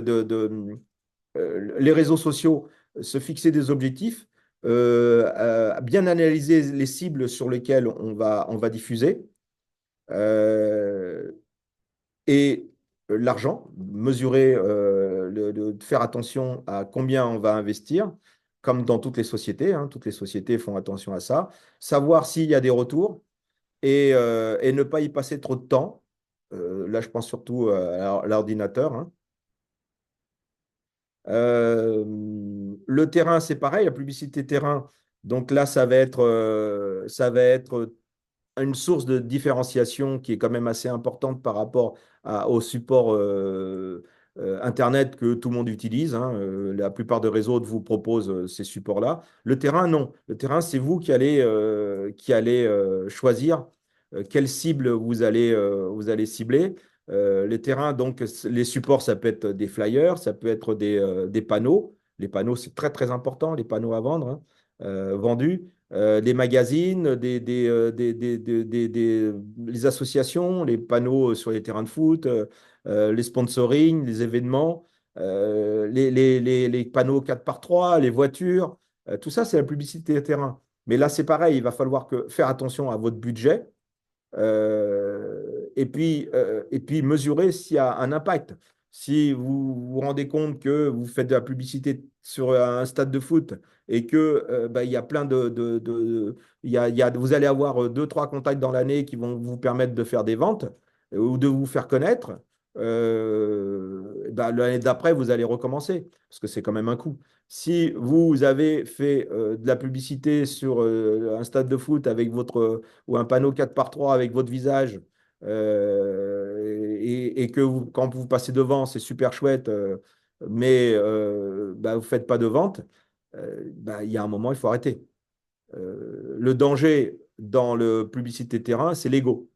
les réseaux sociaux, se fixer des objectifs, bien analyser les cibles sur lesquelles on va diffuser. Euh, et l'argent, mesurer, faire attention à combien on va investir, comme dans toutes les sociétés, hein, toutes les sociétés font attention à ça, savoir s'il y a des retours et ne pas y passer trop de temps. Là, je pense surtout à l'ordinateur, hein. Le terrain, c'est pareil, la publicité terrain. Donc là, ça va être une source de différenciation qui est quand même assez importante par rapport au support Internet que tout le monde utilise, hein. La plupart des réseaux vous proposent ces supports-là. Le terrain, non. Le terrain, c'est vous qui allez choisir quelle cible vous allez cibler. Les terrains, donc, les supports, ça peut être des flyers, ça peut être des panneaux. Les panneaux, c'est très, très important, les panneaux à vendre, hein, vendus. Les magazines, les associations, les panneaux sur les terrains de foot, les sponsoring, les événements, les panneaux 4x3, les voitures, tout ça, c'est la publicité de terrain. Mais là, c'est pareil, il va falloir faire attention à votre budget et puis mesurer s'il y a un impact. Si vous vous rendez compte que vous faites de la publicité sur un stade de foot et que bah, il y a plein vous allez avoir deux, trois contacts dans l'année qui vont vous permettre de faire des ventes ou de vous faire connaître, bah, l'année d'après, vous allez recommencer parce que c'est quand même un coût. Si vous avez fait de la publicité sur un stade de foot avec ou un panneau 4x3 avec votre visage, et que quand vous passez devant, c'est super chouette, mais bah, vous ne faites pas de vente, bah, il y a un moment, il faut arrêter. Le danger dans le publicité terrain, c'est l'ego.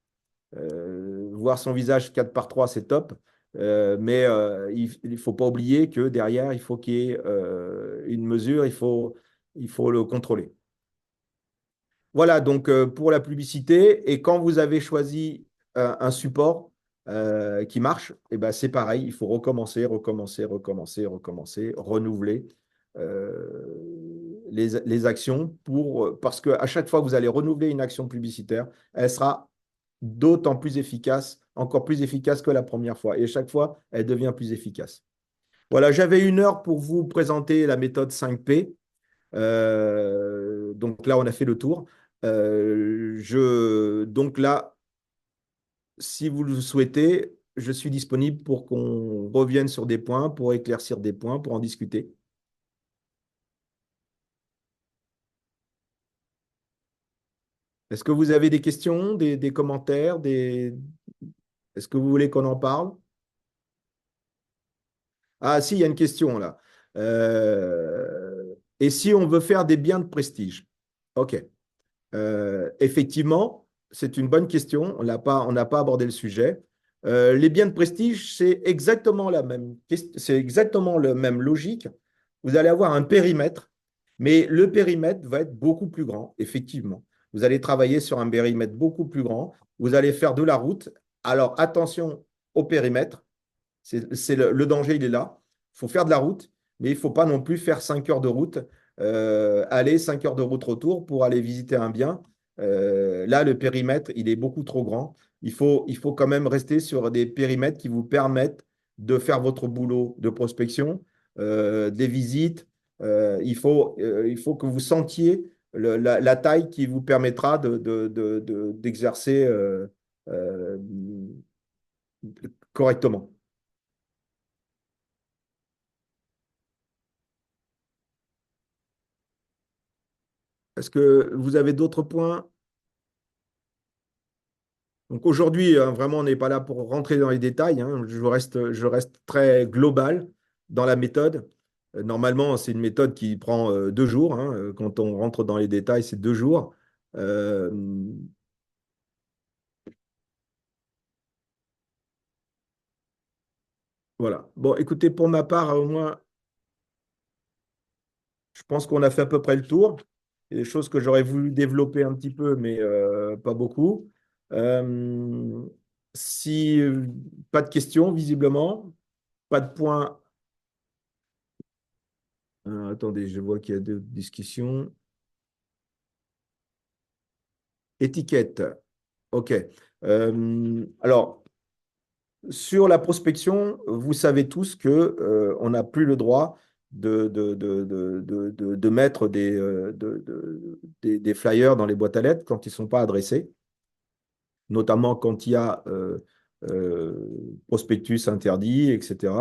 Voir son visage 4x3, c'est top. Mais il ne faut pas oublier que derrière, il faut qu'il y ait une mesure, il faut le contrôler. Voilà, donc pour la publicité, et quand vous avez choisi un support qui marche, et ben, c'est pareil, il faut recommencer, recommencer, recommencer, recommencer, renouveler les actions parce qu'à chaque fois que vous allez renouveler une action publicitaire, elle sera d'autant plus efficace, encore plus efficace que la première fois. Et à chaque fois, elle devient plus efficace. Voilà, j'avais 1 heure pour vous présenter la méthode 5P. Donc là, on a fait le tour. Donc là, si vous le souhaitez, je suis disponible pour qu'on revienne sur des points, pour éclaircir des points, pour en discuter. Est-ce que vous avez des questions, des commentaires, est-ce que vous voulez qu'on en parle? Ah, si, il y a une question là. Et si on veut faire des biens de prestige? OK. Effectivement, c'est une bonne question. On n'a pas abordé le sujet. Les biens de prestige, c'est exactement la même logique. Vous allez avoir un périmètre, mais le périmètre va être beaucoup plus grand, effectivement. Vous allez travailler sur un périmètre beaucoup plus grand. Vous allez faire de la route. Alors, attention au périmètre. Le danger, il est là. Il faut faire de la route, mais il ne faut pas non plus faire 5 heures de route, aller 5 heures de route retour pour aller visiter un bien. Là, le périmètre, il est beaucoup trop grand. Il faut quand même rester sur des périmètres qui vous permettent de faire votre boulot de prospection, des visites. Il faut que vous sentiez la taille qui vous permettra d'exercer euh, correctement. Est-ce que vous avez d'autres points? Donc aujourd'hui, vraiment, on n'est pas là pour rentrer dans les détails, hein. Je reste très global dans la méthode. Normalement, c'est une méthode qui prend 2 jours, hein. Quand on rentre dans les détails, c'est 2 jours. Euh, voilà. Bon, écoutez, pour ma part, au moins, je pense qu'on a fait à peu près le tour. Il y a des choses que j'aurais voulu développer un petit peu, mais pas beaucoup. Euh, si pas de questions, visiblement, pas de points. Attendez, je vois qu'il y a deux discussions. Étiquette. OK. Alors, sur la prospection, vous savez tous que, on n'a plus le droit de mettre des flyers dans les boîtes à lettres quand ils ne sont pas adressés, notamment quand il y a prospectus interdit, etc.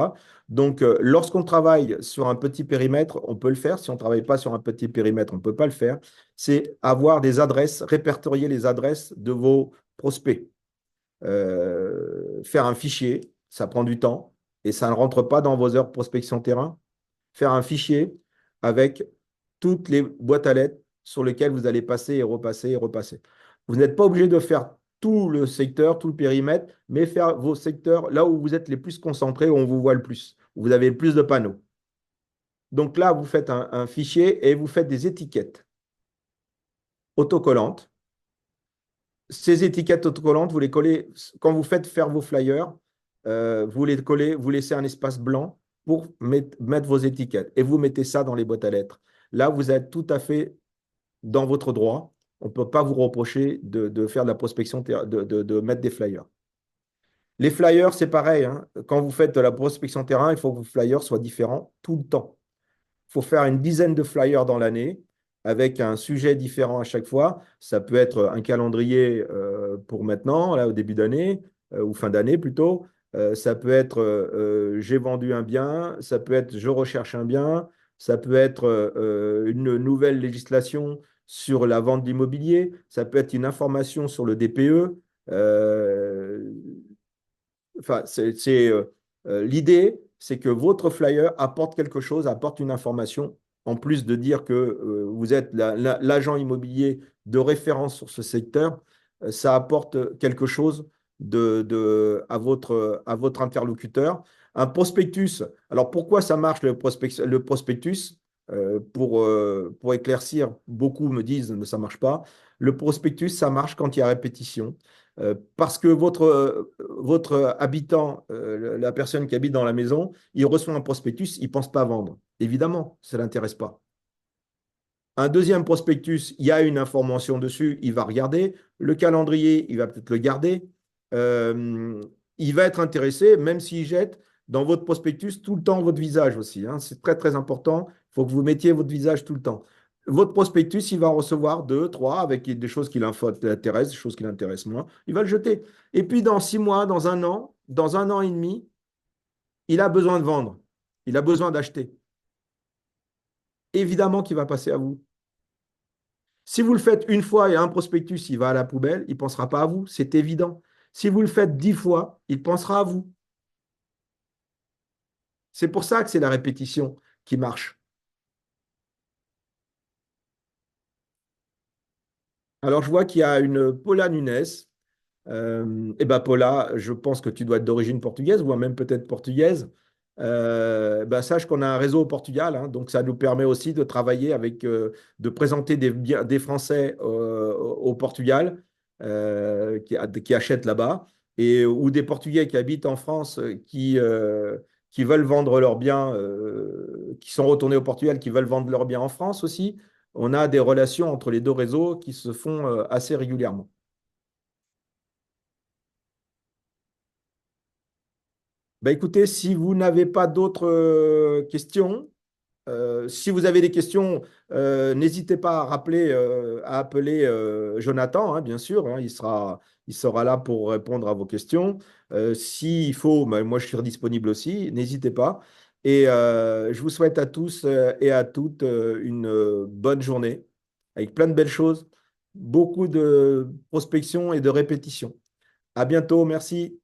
Donc, lorsqu'on travaille sur un petit périmètre, on peut le faire. Si on ne travaille pas sur un petit périmètre, on ne peut pas le faire. C'est avoir des adresses, répertorier les adresses de vos prospects. Faire un fichier, ça prend du temps et ça ne rentre pas dans vos heures de prospection terrain. Faire un fichier avec toutes les boîtes à lettres sur lesquelles vous allez passer et repasser et repasser. Vous n'êtes pas obligé de faire tout le secteur, tout le périmètre, mais faire vos secteurs là où vous êtes les plus concentrés, où on vous voit le plus, où vous avez le plus de panneaux. Donc là, vous faites un fichier et vous faites des étiquettes autocollantes. Ces étiquettes autocollantes, vous les collez, quand vous faites faire vos flyers, vous les collez, vous laissez un espace blanc pour mettre vos étiquettes et vous mettez ça dans les boîtes à lettres. Là, vous êtes tout à fait dans votre droit. On ne peut pas vous reprocher de faire de la prospection, de mettre des flyers. Les flyers, c'est pareil, hein. Quand vous faites de la prospection terrain, il faut que vos flyers soient différents tout le temps. Il faut faire une dizaine de flyers dans l'année avec un sujet différent à chaque fois. Ça peut être un calendrier pour maintenant, là, au début d'année, ou fin d'année plutôt. Ça peut être j'ai vendu un bien, ça peut être je recherche un bien, ça peut être une nouvelle législation sur la vente d'immobilier, ça peut être une information sur le DPE. Euh, Enfin, l'idée, c'est que votre flyer apporte quelque chose, apporte une information, en plus de dire que vous êtes l'agent immobilier de référence sur ce secteur, ça apporte quelque chose à votre interlocuteur. Un prospectus, alors pourquoi ça marche le prospectus? Pour éclaircir, beaucoup me disent que ça ne marche pas. Le prospectus, ça marche quand il y a répétition. Parce que votre habitant, la personne qui habite dans la maison, il reçoit un prospectus, il ne pense pas vendre. Évidemment, ça ne l'intéresse pas. Un deuxième prospectus, il y a une information dessus, il va regarder. Le calendrier, il va peut-être le garder. Euh, il va être intéressé, même s'il jette dans votre prospectus tout le temps votre visage aussi, hein. C'est très, très important. Il faut que vous mettiez votre visage tout le temps. Votre prospectus, il va en recevoir deux, trois, avec des choses qui l'intéressent, des choses qui l'intéressent moins. Il va le jeter. Et puis, dans 6 mois, dans un an et demi, il a besoin de vendre. Il a besoin d'acheter. Évidemment qu'il va passer à vous. Si vous le faites une fois et un prospectus, il va à la poubelle, il ne pensera pas à vous, c'est évident. Si vous le faites 10 fois, il pensera à vous. C'est pour ça que c'est la répétition qui marche. Alors, je vois qu'il y a une Paula Nunes. Eh ben Paula, je pense que tu dois être d'origine portugaise, ou même peut-être portugaise. Sache qu'on a un réseau au Portugal, hein, donc ça nous permet aussi de travailler avec, de présenter des Français au Portugal qui achètent là-bas, ou des Portugais qui habitent en France qui veulent vendre leurs biens, qui sont retournés au Portugal, qui veulent vendre leurs biens en France aussi. On a des relations entre les deux réseaux qui se font assez régulièrement. Écoutez, si vous n'avez pas d'autres questions, Si vous avez des questions, n'hésitez pas à à appeler Jonathan, hein, bien sûr, hein, il sera là pour répondre à vos questions. S'il faut, ben, moi je suis disponible aussi, n'hésitez pas. Et je vous souhaite à tous et à toutes une bonne journée avec plein de belles choses, beaucoup de prospection et de répétition. À bientôt, merci.